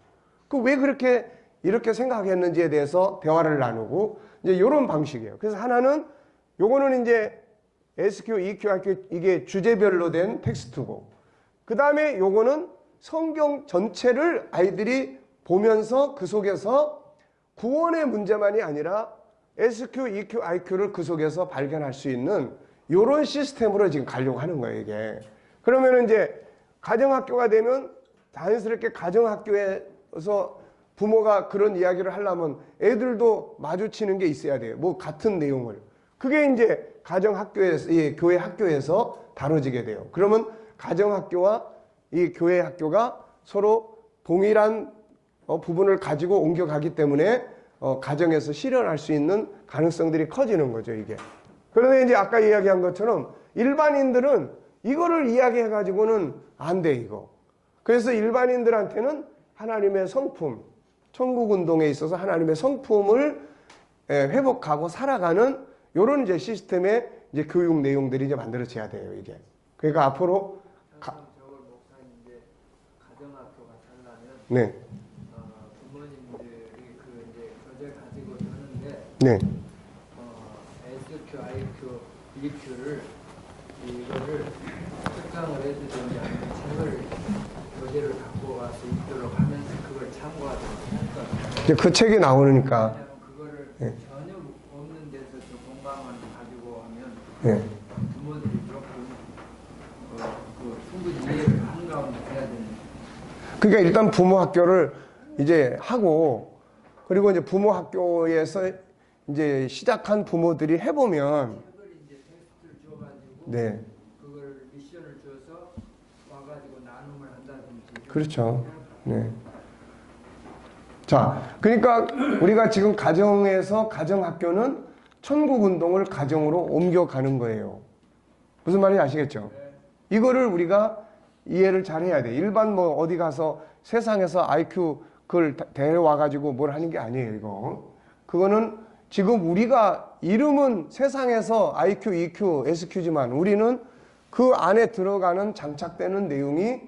그 왜 그렇게 이렇게 생각했는지에 대해서 대화를 나누고 이제 이런 방식이에요. 그래서 하나는 요거는 이제 SQ, EQ, IQ 이게 주제별로 된 텍스트고 그 다음에 요거는 성경 전체를 아이들이 보면서 그 속에서 구원의 문제만이 아니라 SQ, EQ, IQ를 그 속에서 발견할 수 있는 요런 시스템으로 지금 가려고 하는 거예요, 이게. 그러면 이제 가정학교가 되면 자연스럽게 가정학교에서 부모가 그런 이야기를 하려면 애들도 마주치는 게 있어야 돼요. 뭐 같은 내용을. 그게 이제 가정학교에서, 이 교회 학교에서 다뤄지게 돼요. 그러면 가정학교와 이 교회 학교가 서로 동일한 부분을 가지고 옮겨가기 때문에 가정에서 실현할 수 있는 가능성들이 커지는 거죠, 이게. 그런데 이제 아까 이야기한 것처럼 일반인들은 이거를 이야기해가지고는 안 돼, 이거. 그래서 일반인들한테는 하나님의 성품, 천국운동에 있어서 하나님의 성품을 회복하고 살아가는 요런 이제 시스템의 이제 교육 내용들이 이제 만들어져야 돼요, 이게. 그러니까 앞으로 저걸 목사님 이제 가정학교가 살려면 네. 부모님들이 그 이제 교재 가지고 네. SQ, IQ, EQ를 이거를 특강을 해주든지 아니면 책을 교재를 갖고 와서 읽도록 하면서 그걸 참고하도록 했거든요. 이제 그 책이 나오니까. 왜냐하면 그거를 네. 전혀 없는 데서 저 공방을 가지고 하면 네. 부모들이 조금 충분히 이해를 한가운데 해야 되는. 그러니까 일단 부모 학교를 이제 하고, 그리고 이제 부모 학교에서 이제 시작한 부모들이 해보면, 그걸 이제 테스트를 줘가지고 네. 그걸 미션을 줘서 와가지고 나눔을 한다든지. 그렇죠. 네. 자, 그러니까 우리가 지금 가정에서 가정학교는 천국운동을 가정으로 옮겨가는 거예요. 무슨 말인지 아시겠죠? 이거를 우리가 이해를 잘 해야 돼. 일반 뭐 어디 가서 세상에서 IQ 그걸 데려와가지고 뭘 하는 게 아니에요, 이거. 그거는 지금 우리가 이름은 세상에서 IQ, EQ, SQ지만 우리는 그 안에 들어가는 장착되는 내용이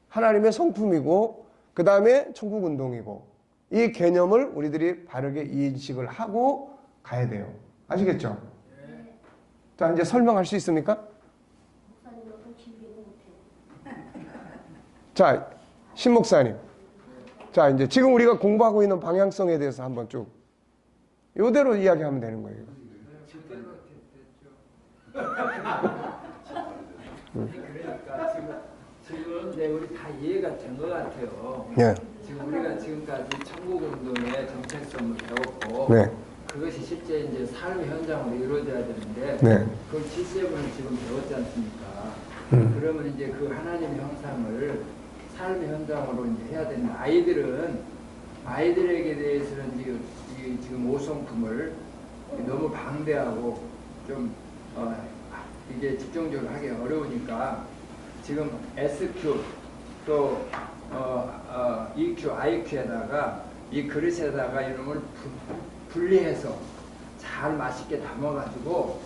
하나님의 성품이고 그 다음에 천국운동이고 이 개념을 우리들이 바르게 인식을 하고 가야 돼요. 아시겠죠? 자, 이제 설명할 수 있습니까? 목사님 너무 길게 못해. 자, 신 목사님. 자, 이제 지금 우리가 공부하고 있는 방향성에 대해서 한번 쭉 이대로 이야기하면 되는 거예요. 그대로 됐죠. 그러니까 지금 이제 우리 다 이해가 된 것 같아요. 네. 지금 우리가 지금까지 천국운동의 정체성을 배웠고 네. 그것이 실제 이제 삶의 현장으로 이루어져야 되는데 네. 그걸 G7을 지금 배웠지 않습니까? 그러면 이제 그 하나님의 형상을 삶의 현장으로 이제 해야 되는 아이들에게 대해서는 지금 오성품을 너무 방대하고 좀 이게 집중적으로 하기 어려우니까 지금 SQ 또 EQ, IQ에다가 이 그릇에다가 이놈을 분리해서 잘 맛있게 담아가지고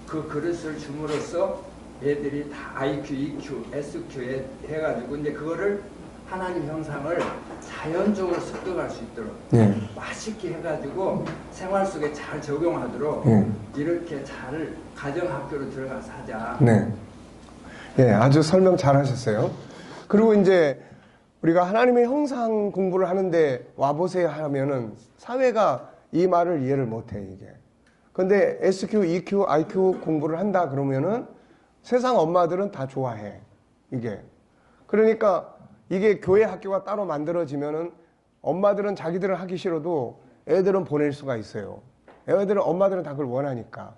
그 그릇을 줌으로써 애들이 다 IQ, EQ, SQ에 해가지고 이제 그거를 하나님 형상을 자연적으로 습득할 수 있도록 네. 맛있게 해가지고 생활 속에 잘 적용하도록 네. 이렇게 잘 가정학교로 들어가서 하자. 네. 예, 아주 설명 잘 하셨어요. 그리고 이제 우리가 하나님의 형상 공부를 하는데 와보세요 하면은 사회가 이 말을 이해를 못해, 이게. 근데 SQ, EQ, IQ 공부를 한다 그러면은 세상 엄마들은 다 좋아해, 이게. 그러니까 이게 교회 학교가 따로 만들어지면은 엄마들은 자기들은 하기 싫어도 애들은 보낼 수가 있어요. 엄마들은 다 그걸 원하니까.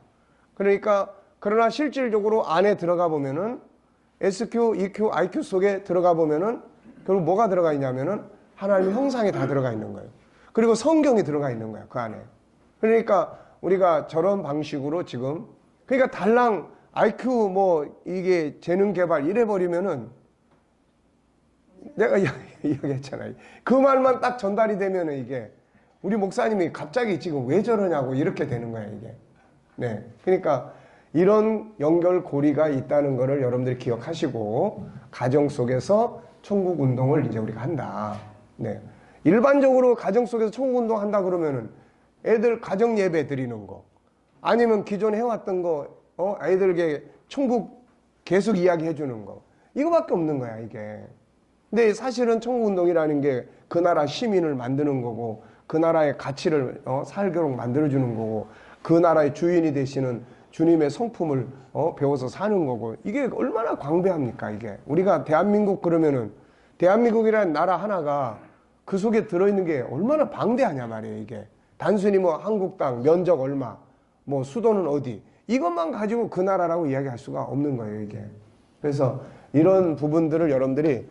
그러니까 그러나 실질적으로 안에 들어가 보면은 SQ, EQ, IQ 속에 들어가 보면은 결국 뭐가 들어가 있냐면은 하나님의 형상이 다 들어가 있는 거예요. 그리고 성경이 들어가 있는 거예요, 그 안에. 그러니까 우리가 저런 방식으로 지금 그러니까 달랑 IQ 뭐 이게 재능 개발 이래 버리면은 내가 이야기했잖아요. 그 말만 딱 전달이 되면은 이게 우리 목사님이 갑자기 지금 왜 저러냐고 이렇게 되는 거예요, 이게. 네. 그러니까 이런 연결고리가 있다는 것을 여러분들이 기억하시고 가정 속에서 천국 운동을 이제 우리가 한다. 네. 일반적으로 가정 속에서 천국 운동 한다 그러면은 애들 가정 예배 드리는 거 아니면 기존에 해왔던 거 아이들에게 천국 계속 이야기해 주는 거 이거밖에 없는 거야, 이게. 근데 사실은 천국 운동이라는 게 그 나라 시민을 만드는 거고 그 나라의 가치를 살도록 만들어 주는 거고 그 나라의 주인이 되시는 주님의 성품을 배워서 사는 거고 이게 얼마나 광배합니까, 이게. 우리가 대한민국 그러면은 대한민국이라는 나라 하나가 그 속에 들어있는 게 얼마나 방대하냐 말이에요, 이게. 단순히 뭐 한국 땅 면적 얼마 뭐 수도는 어디 이것만 가지고 그 나라라고 이야기할 수가 없는 거예요, 이게. 그래서 이런 부분들을 여러분들이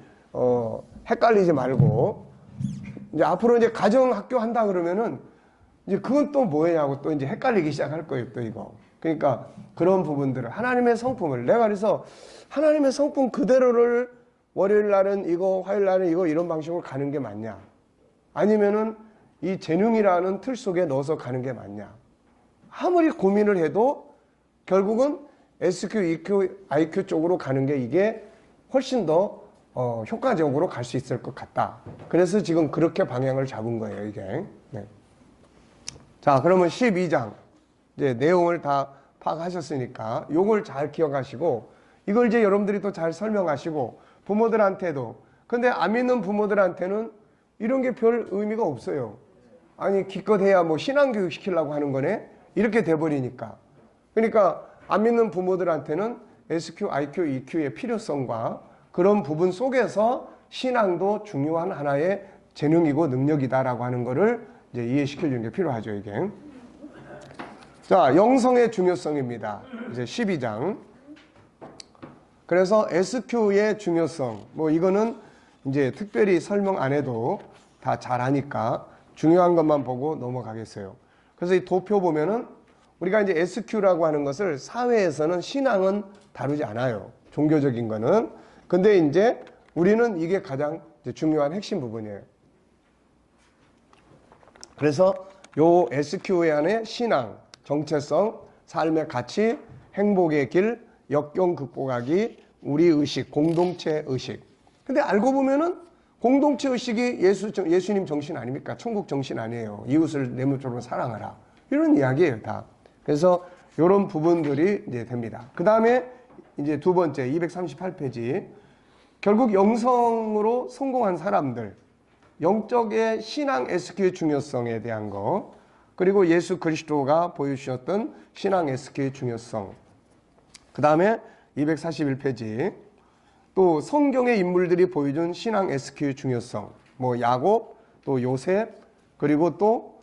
헷갈리지 말고 이제 앞으로 이제 가정학교 한다 그러면은 이제 그건 또 뭐냐고 또 이제 헷갈리기 시작할 거예요, 또 이거. 그러니까 그런 부분들을 하나님의 성품을 내가 그래서 하나님의 성품 그대로를 월요일 날은 이거, 화요일 날은 이거 이런 방식으로 가는 게 맞냐? 아니면은 이 재능이라는 틀 속에 넣어서 가는 게 맞냐? 아무리 고민을 해도 결국은 SQ, EQ, IQ 쪽으로 가는 게 이게 훨씬 더 효과적으로 갈 수 있을 것 같다. 그래서 지금 그렇게 방향을 잡은 거예요, 이게. 네. 자, 그러면 12장 이제 내용을 다 파악하셨으니까 요걸 잘 기억하시고 이걸 이제 여러분들이 또 잘 설명하시고 부모들한테도. 근데 안 믿는 부모들한테는 이런 게 별 의미가 없어요. 아니 기껏해야 뭐 신앙교육 시키려고 하는 거네 이렇게 돼버리니까. 그러니까 안 믿는 부모들한테는 SQ, IQ, EQ의 필요성과 그런 부분 속에서 신앙도 중요한 하나의 재능이고 능력이다라고 하는 거를 이제 이해시켜 주는 게 필요하죠, 이게. 자, 영성의 중요성입니다. 이제 12장. 그래서 SQ의 중요성, 뭐 이거는 이제 특별히 설명 안 해도 다 잘 하니까 중요한 것만 보고 넘어가겠어요. 그래서 이 도표 보면은 우리가 이제 SQ라고 하는 것을 사회에서는 신앙은 다루지 않아요. 종교적인 거는. 근데 이제 우리는 이게 가장 이제 중요한 핵심 부분이에요. 그래서 요 SQ 안에 신앙, 정체성, 삶의 가치, 행복의 길, 역경 극복하기, 우리 의식, 공동체 의식. 근데 알고 보면은 공동체 의식이 예수님 정신 아닙니까? 천국 정신 아니에요. 이웃을 내 몸처럼 사랑하라. 이런 이야기예요, 다. 그래서 이런 부분들이 이제 됩니다. 그 다음에 이제 두 번째 238페이지. 결국 영성으로 성공한 사람들, 영적의 신앙 SQ의 중요성에 대한 거, 그리고 예수 그리스도가 보여주셨던 신앙 SQ의 중요성. 그 다음에 241페이지. 또 성경의 인물들이 보여준 신앙 SQ의 중요성. 뭐 야곱, 또 요셉, 그리고 또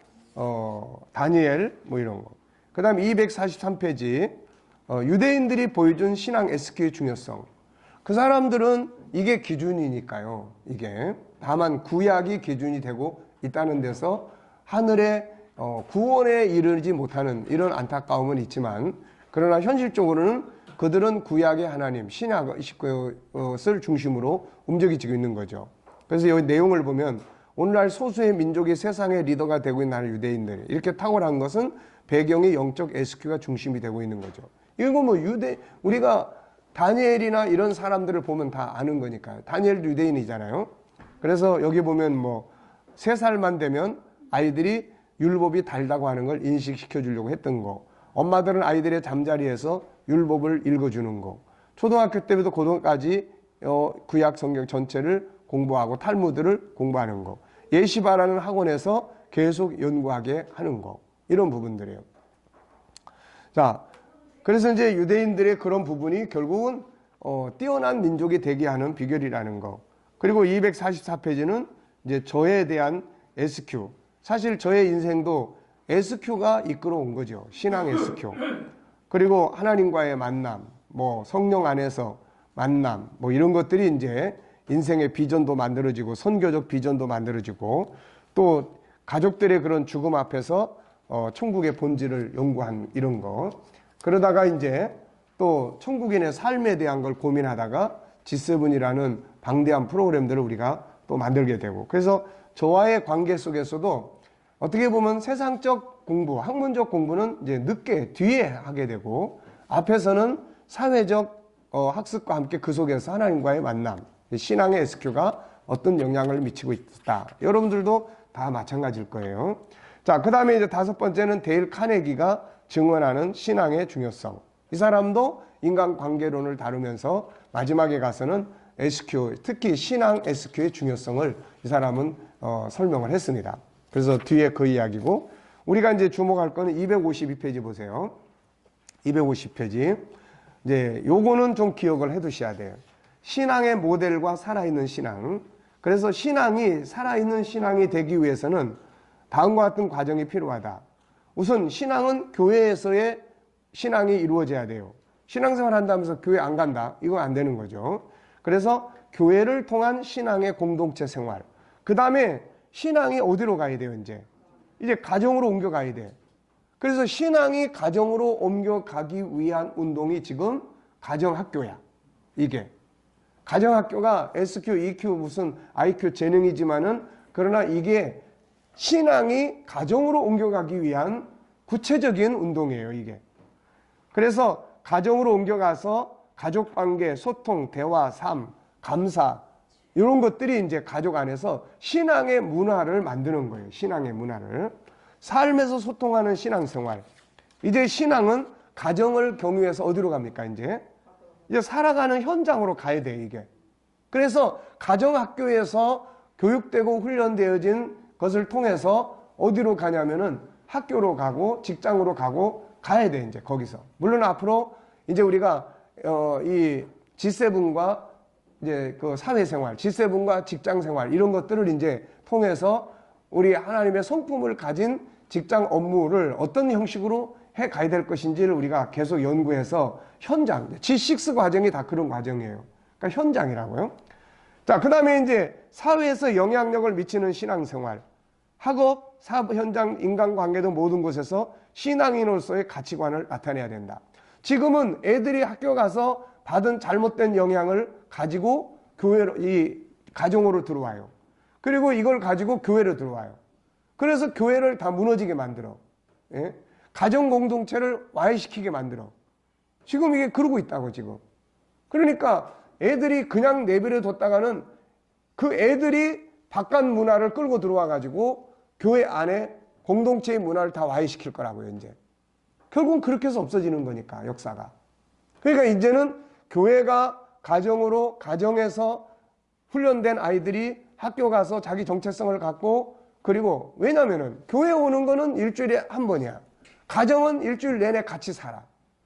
다니엘 뭐 이런 거. 그 다음 243페이지. 유대인들이 보여준 신앙 SQ의 중요성. 그 사람들은 이게 기준이니까요. 이게 다만 구약이 기준이 되고 있다는 데서 하늘의 구원에 이르지 못하는 이런 안타까움은 있지만, 그러나 현실적으로는 그들은 구약의 하나님, 신약을 중심으로 움직이고 있는 거죠. 그래서 여기 내용을 보면 오늘날 소수의 민족이 세상의 리더가 되고 있는 나라 유대인들, 이렇게 탁월한 것은 배경이 영적 SQ가 중심이 되고 있는 거죠. 이거 뭐 우리가 다니엘이나 이런 사람들을 보면 다 아는 거니까요. 다니엘 유대인이잖아요. 그래서 여기 보면 뭐 3살만 되면 아이들이 율법이 달다고 하는 걸 인식시켜 주려고 했던 거. 엄마들은 아이들의 잠자리에서 율법을 읽어주는 거. 초등학교 때부터 고등까지 구약 성경 전체를 공부하고 탈무드를 공부하는 거. 예시바라는 학원에서 계속 연구하게 하는 거. 이런 부분들이에요. 자, 그래서 이제 유대인들의 그런 부분이 결국은 뛰어난 민족이 되게 하는 비결이라는 거. 그리고 244페이지는 이제 저에 대한 SQ. 사실 저의 인생도 SQ가 이끌어온 거죠. 신앙 SQ. 그리고 하나님과의 만남, 뭐 성령 안에서 만남, 뭐 이런 것들이 이제 인생의 비전도 만들어지고 선교적 비전도 만들어지고 또 가족들의 그런 죽음 앞에서 천국의 본질을 연구한 이런 거. 그러다가 이제 또 천국인의 삶에 대한 걸 고민하다가 G7이라는 방대한 프로그램들을 우리가 또 만들게 되고, 그래서 저와의 관계 속에서도 어떻게 보면 세상적 공부, 학문적 공부는 이제 늦게 뒤에 하게 되고, 앞에서는 사회적 학습과 함께 그 속에서 하나님과의 만남, 신앙의 SQ가 어떤 영향을 미치고 있다. 여러분들도 다 마찬가지일 거예요. 자, 그 다음에 이제 5번째는 데일 카네기가 증언하는 신앙의 중요성. 이 사람도 인간관계론을 다루면서 마지막에 가서는 SQ, 특히 신앙 SQ의 중요성을 이 사람은 설명을 했습니다. 그래서 뒤에 그 이야기고, 우리가 이제 주목할 거는 252페이지 보세요. 250페이지. 이제 요거는 좀 기억을 해 두셔야 돼요. 신앙의 모델과 살아있는 신앙. 그래서 신앙이 살아있는 신앙이 되기 위해서는 다음과 같은 과정이 필요하다. 우선 신앙은 교회에서의 신앙이 이루어져야 돼요. 신앙생활 한다면서 교회 안 간다? 이거 안 되는 거죠. 그래서 교회를 통한 신앙의 공동체 생활. 그 다음에 신앙이 어디로 가야 돼요, 이제 가정으로 옮겨가야 돼. 그래서 신앙이 가정으로 옮겨가기 위한 운동이 지금 가정학교야. 이게. 가정학교가 SQ, EQ, 무슨 IQ 재능이지만은, 그러나 이게 신앙이 가정으로 옮겨가기 위한 구체적인 운동이에요, 이게. 그래서 가정으로 옮겨가서 가족관계, 소통, 대화, 삶, 감사, 이런 것들이 이제 가족 안에서 신앙의 문화를 만드는 거예요. 신앙의 문화를. 삶에서 소통하는 신앙생활. 이제 신앙은 가정을 경유해서 어디로 갑니까? 이제 살아가는 현장으로 가야 돼, 이게. 그래서 가정학교에서 교육되고 훈련되어진 것을 통해서 어디로 가냐면은 학교로 가고 직장으로 가고 가야 돼, 이제 거기서. 물론 앞으로 이제 우리가 이 G7과 이제 그 사회생활, G7과 직장생활 이런 것들을 이제 통해서 우리 하나님의 성품을 가진 직장 업무를 어떤 형식으로 해 가야 될 것인지를 우리가 계속 연구해서 현장, G6 과정이 다 그런 과정이에요. 그러니까 현장이라고요. 자, 그 다음에 이제 사회에서 영향력을 미치는 신앙생활, 학업, 사업 현장, 인간관계 등 모든 곳에서 신앙인으로서의 가치관을 나타내야 된다. 지금은 애들이 학교 가서 받은 잘못된 영향을 가지고 교회로, 이 가정으로 들어와요. 그리고 이걸 가지고 교회로 들어와요. 그래서 교회를 다 무너지게 만들어. 예? 가정 공동체를 와해시키게 만들어. 지금 이게 그러고 있다고, 지금. 그러니까 애들이 그냥 내버려 뒀다가는 그 애들이 바깥 문화를 끌고 들어와 가지고 교회 안에 공동체의 문화를 다 와해시킬 거라고요, 이제. 결국은 그렇게 해서 없어지는 거니까, 역사가. 그러니까 이제는 교회가 가정으로, 가정에서 훈련된 아이들이 학교 가서 자기 정체성을 갖고, 그리고 왜냐면은 교회 오는 거는 일주일에 한 번이야. 가정은 일주일 내내 같이 살아.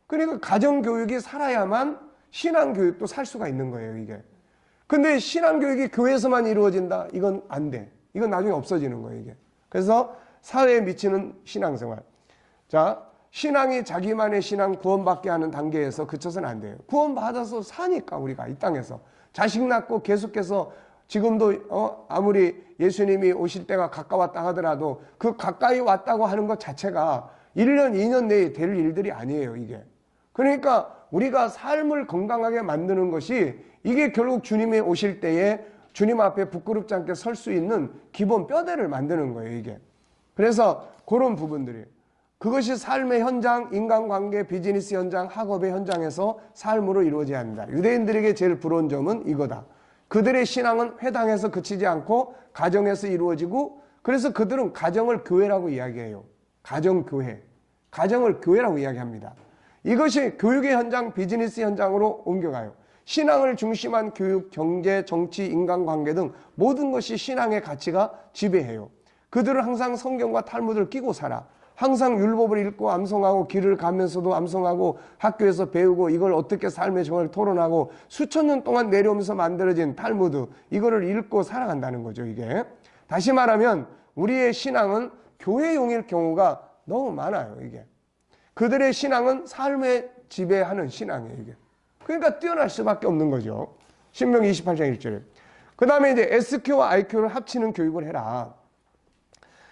그러니까 가정교육이 살아야만 신앙교육도 살 수가 있는 거예요, 이게. 근데 신앙교육이 교회에서만 이루어진다? 이건 안 돼. 이건 나중에 없어지는 거예요, 이게. 그래서 사회에 미치는 신앙생활. 자, 신앙이 자기만의 신앙 구원받게 하는 단계에서 그쳐서는 안 돼요. 구원받아서 사니까 우리가 이 땅에서. 자식 낳고 계속해서 지금도 아무리 예수님이 오실 때가 가까웠다 하더라도 그 가까이 왔다고 하는 것 자체가 1년, 2년 내에 될 일들이 아니에요, 이게. 그러니까 우리가 삶을 건강하게 만드는 것이 이게 결국 주님이 오실 때에 주님 앞에 부끄럽지 않게 설 수 있는 기본 뼈대를 만드는 거예요, 이게. 그래서 그런 부분들이. 그것이 삶의 현장, 인간관계, 비즈니스 현장, 학업의 현장에서 삶으로 이루어져야 합니다. 유대인들에게 제일 부러운 점은 이거다. 그들의 신앙은 회당에서 그치지 않고 가정에서 이루어지고, 그래서 그들은 가정을 교회라고 이야기해요. 가정교회. 가정을 교회라고 이야기합니다. 이것이 교육의 현장, 비즈니스 현장으로 옮겨가요. 신앙을 중심한 교육, 경제, 정치, 인간관계 등 모든 것이 신앙의 가치가 지배해요. 그들은 항상 성경과 탈무드를 끼고 살아. 항상 율법을 읽고 암송하고 길을 가면서도 암송하고 학교에서 배우고 이걸 어떻게 삶의 정을 토론하고 수천 년 동안 내려오면서 만들어진 탈무드, 이거를 읽고 살아간다는 거죠, 이게. 다시 말하면 우리의 신앙은 교회용일 경우가 너무 많아요, 이게. 그들의 신앙은 삶에 지배하는 신앙이에요, 이게. 그러니까 뛰어날 수밖에 없는 거죠. 신명기 28장 1절에. 그 다음에 이제 SQ와 IQ를 합치는 교육을 해라.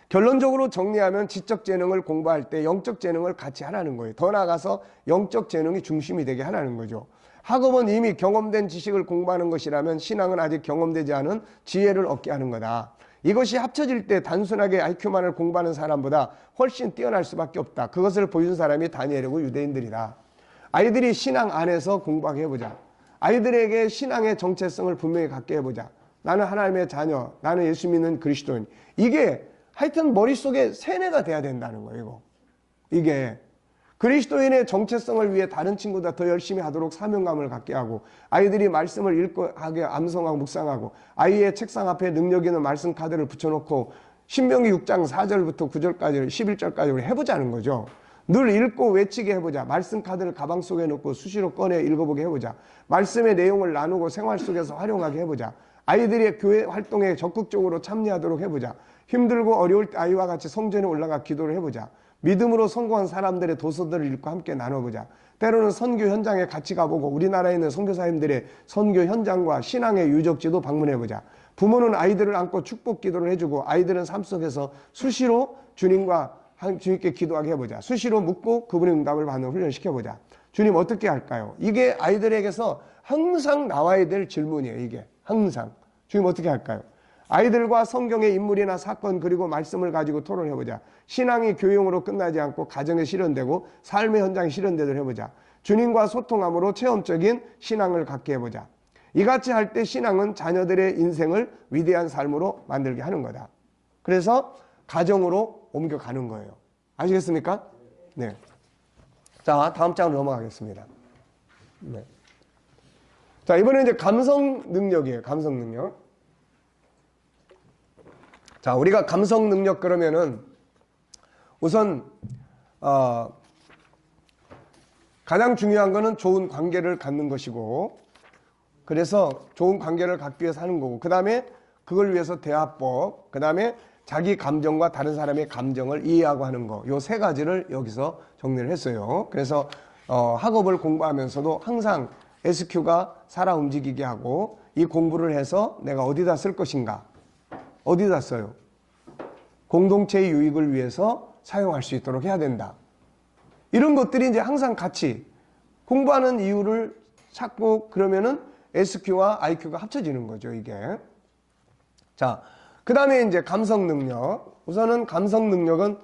결론적으로 정리하면 지적 재능을 공부할 때 영적 재능을 같이 하라는 거예요. 더 나아가서 영적 재능이 중심이 되게 하라는 거죠. 학업은 이미 경험된 지식을 공부하는 것이라면 신앙은 아직 경험되지 않은 지혜를 얻게 하는 거다. 이것이 합쳐질 때 단순하게 IQ만을 공부하는 사람보다 훨씬 뛰어날 수밖에 없다. 그것을 보여준 사람이 다니엘이고 유대인들이다. 아이들이 신앙 안에서 공부하게 해보자. 아이들에게 신앙의 정체성을 분명히 갖게 해보자. 나는 하나님의 자녀, 나는 예수 믿는 그리스도인. 이게 하여튼 머릿속에 세뇌가 돼야 된다는 거예요, 이게. 그리스도인의 정체성을 위해 다른 친구보다 더 열심히 하도록 사명감을 갖게 하고, 아이들이 말씀을 읽고 하게 암송하고 묵상하고, 아이의 책상 앞에 능력 있는 말씀 카드를 붙여놓고 신명기 6장 4절부터 9절까지 11절까지 해보자는 거죠. 늘 읽고 외치게 해보자. 말씀 카드를 가방 속에 넣고 수시로 꺼내 읽어보게 해보자. 말씀의 내용을 나누고 생활 속에서 활용하게 해보자. 아이들의 교회 활동에 적극적으로 참여하도록 해보자. 힘들고 어려울 때 아이와 같이 성전에 올라가 기도를 해보자. 믿음으로 성공한 사람들의 도서들을 읽고 함께 나눠보자. 때로는 선교 현장에 같이 가보고 우리나라에 있는 선교사님들의 선교 현장과 신앙의 유적지도 방문해보자. 부모는 아이들을 안고 축복 기도를 해주고 아이들은 삶 속에서 수시로 주님께 기도하게 해보자. 수시로 묻고 그분의 응답을 받는 훈련을 시켜보자. 주님 어떻게 할까요? 이게 아이들에게서 항상 나와야 될 질문이에요, 이게. 항상. 주님 어떻게 할까요? 아이들과 성경의 인물이나 사건 그리고 말씀을 가지고 토론해보자. 신앙이 교육으로 끝나지 않고 가정에 실현되고 삶의 현장에 실현되도록 해보자. 주님과 소통함으로 체험적인 신앙을 갖게 해보자. 이같이 할 때 신앙은 자녀들의 인생을 위대한 삶으로 만들게 하는 거다. 그래서 가정으로 옮겨가는 거예요. 아시겠습니까? 네. 자, 다음 장으로 넘어가겠습니다. 네. 자, 이번엔 이제 감성 능력이에요. 감성 능력. 자, 우리가 감성 능력 그러면은 우선 가장 중요한 거는 좋은 관계를 갖는 것이고, 그래서 좋은 관계를 갖기 위해서 하는 거고, 그 다음에 그걸 위해서 대화법, 그 다음에 자기 감정과 다른 사람의 감정을 이해하고 하는 거, 요 세 가지를 여기서 정리를 했어요. 그래서 학업을 공부하면서도 항상 SQ가 살아 움직이게 하고, 이 공부를 해서 내가 어디다 쓸 것인가, 어디다 써요? 공동체의 유익을 위해서 사용할 수 있도록 해야 된다. 이런 것들이 이제 항상 같이 공부하는 이유를 찾고, 그러면은 SQ와 IQ가 합쳐지는 거죠, 이게. 자, 그 다음에 이제 감성 능력. 우선은 감성 능력은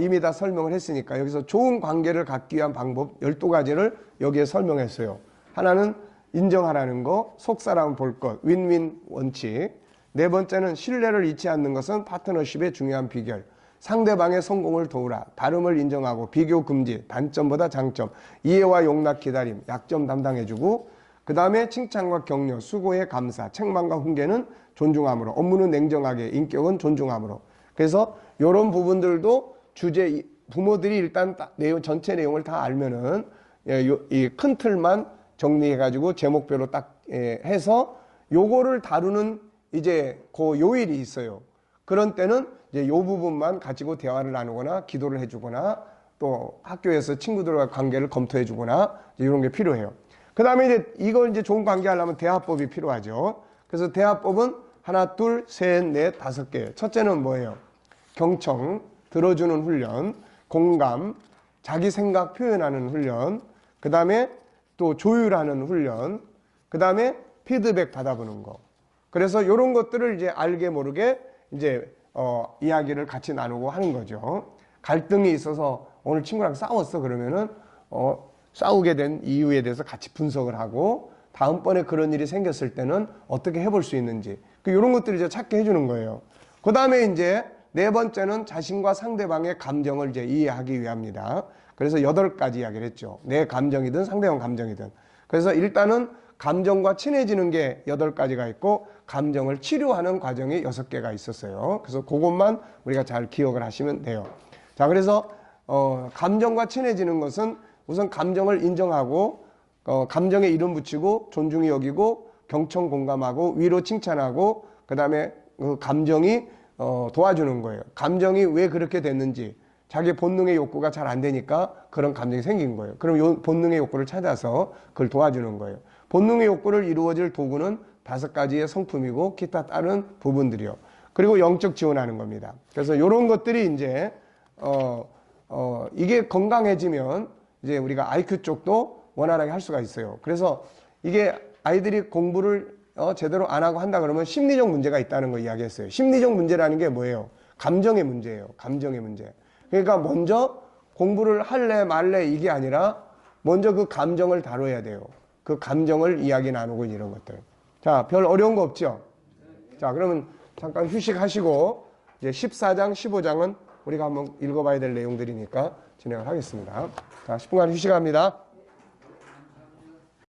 이미 다 설명을 했으니까 여기서 좋은 관계를 갖기 위한 방법 12가지를 여기에 설명했어요. 하나는 인정하라는 거, 속사람 볼 것, 윈윈 원칙. 네 번째는 신뢰를 잃지 않는 것은 파트너십의 중요한 비결. 상대방의 성공을 도우라. 다름을 인정하고 비교 금지. 단점보다 장점. 이해와 용납 기다림. 약점 담당해주고. 그 다음에 칭찬과 격려, 수고에 감사, 책망과 훈계는 존중함으로, 업무는 냉정하게, 인격은 존중함으로. 그래서 이런 부분들도 주제, 부모들이 일단 내용, 전체 내용을 다 알면은 이 큰 틀만 정리해가지고 제목별로 딱 해서 요거를 다루는 이제 그 요일이 있어요. 그런 때는 이제 요 부분만 가지고 대화를 나누거나 기도를 해주거나 또 학교에서 친구들과 관계를 검토해주거나 이런 게 필요해요. 그 다음에 이제 이걸 이제 좋은 관계 하려면 대화법이 필요하죠. 그래서 대화법은 하나, 둘, 셋, 넷, 5개. 첫째는 뭐예요? 경청, 들어주는 훈련, 공감, 자기 생각 표현하는 훈련, 그 다음에 또 조율하는 훈련, 그 다음에 피드백 받아보는 거. 그래서 이런 것들을 이제 알게 모르게 이제 이야기를 같이 나누고 하는 거죠. 갈등이 있어서 오늘 친구랑 싸웠어 그러면은 싸우게 된 이유에 대해서 같이 분석을 하고 다음번에 그런 일이 생겼을 때는 어떻게 해볼 수 있는지 이런 것들을 이제 찾게 해주는 거예요. 그 다음에 이제 네 번째는 자신과 상대방의 감정을 이제 이해하기 위함이다. 그래서 8가지 이야기를 했죠. 내 감정이든 상대방 감정이든. 그래서 일단은 감정과 친해지는 게 8가지가 있고 감정을 치료하는 과정이 6개가 있었어요. 그래서 그것만 우리가 잘 기억을 하시면 돼요. 자, 그래서 감정과 친해지는 것은 우선 감정을 인정하고 감정에 이름 붙이고 존중히 여기고 경청 공감하고 위로 칭찬하고 그 다음에 그 감정이 도와주는 거예요. 감정이 왜 그렇게 됐는지 자기 본능의 욕구가 잘 안 되니까 그런 감정이 생긴 거예요. 그럼 이 본능의 욕구를 찾아서 그걸 도와주는 거예요. 본능의 욕구를 이루어질 도구는 5가지의 성품이고 기타 다른 부분들이요. 그리고 영적 지원하는 겁니다. 그래서 이런 것들이 이제 이게 건강해지면 이제 우리가 IQ 쪽도 원활하게 할 수가 있어요. 그래서 이게 아이들이 공부를 제대로 안 하고 한다 그러면 심리적 문제가 있다는 거 이야기했어요. 심리적 문제라는 게 뭐예요? 감정의 문제예요. 감정의 문제. 그러니까 먼저 공부를 할래 말래 이게 아니라 먼저 그 감정을 다뤄야 돼요. 그 감정을 이야기 나누고 이런 것들. 자, 별 어려운 거 없죠? 자, 그러면 잠깐 휴식하시고 이제 14장, 15장은 우리가 한번 읽어봐야 될 내용들이니까 진행을 하겠습니다. 자, 10분간 휴식합니다.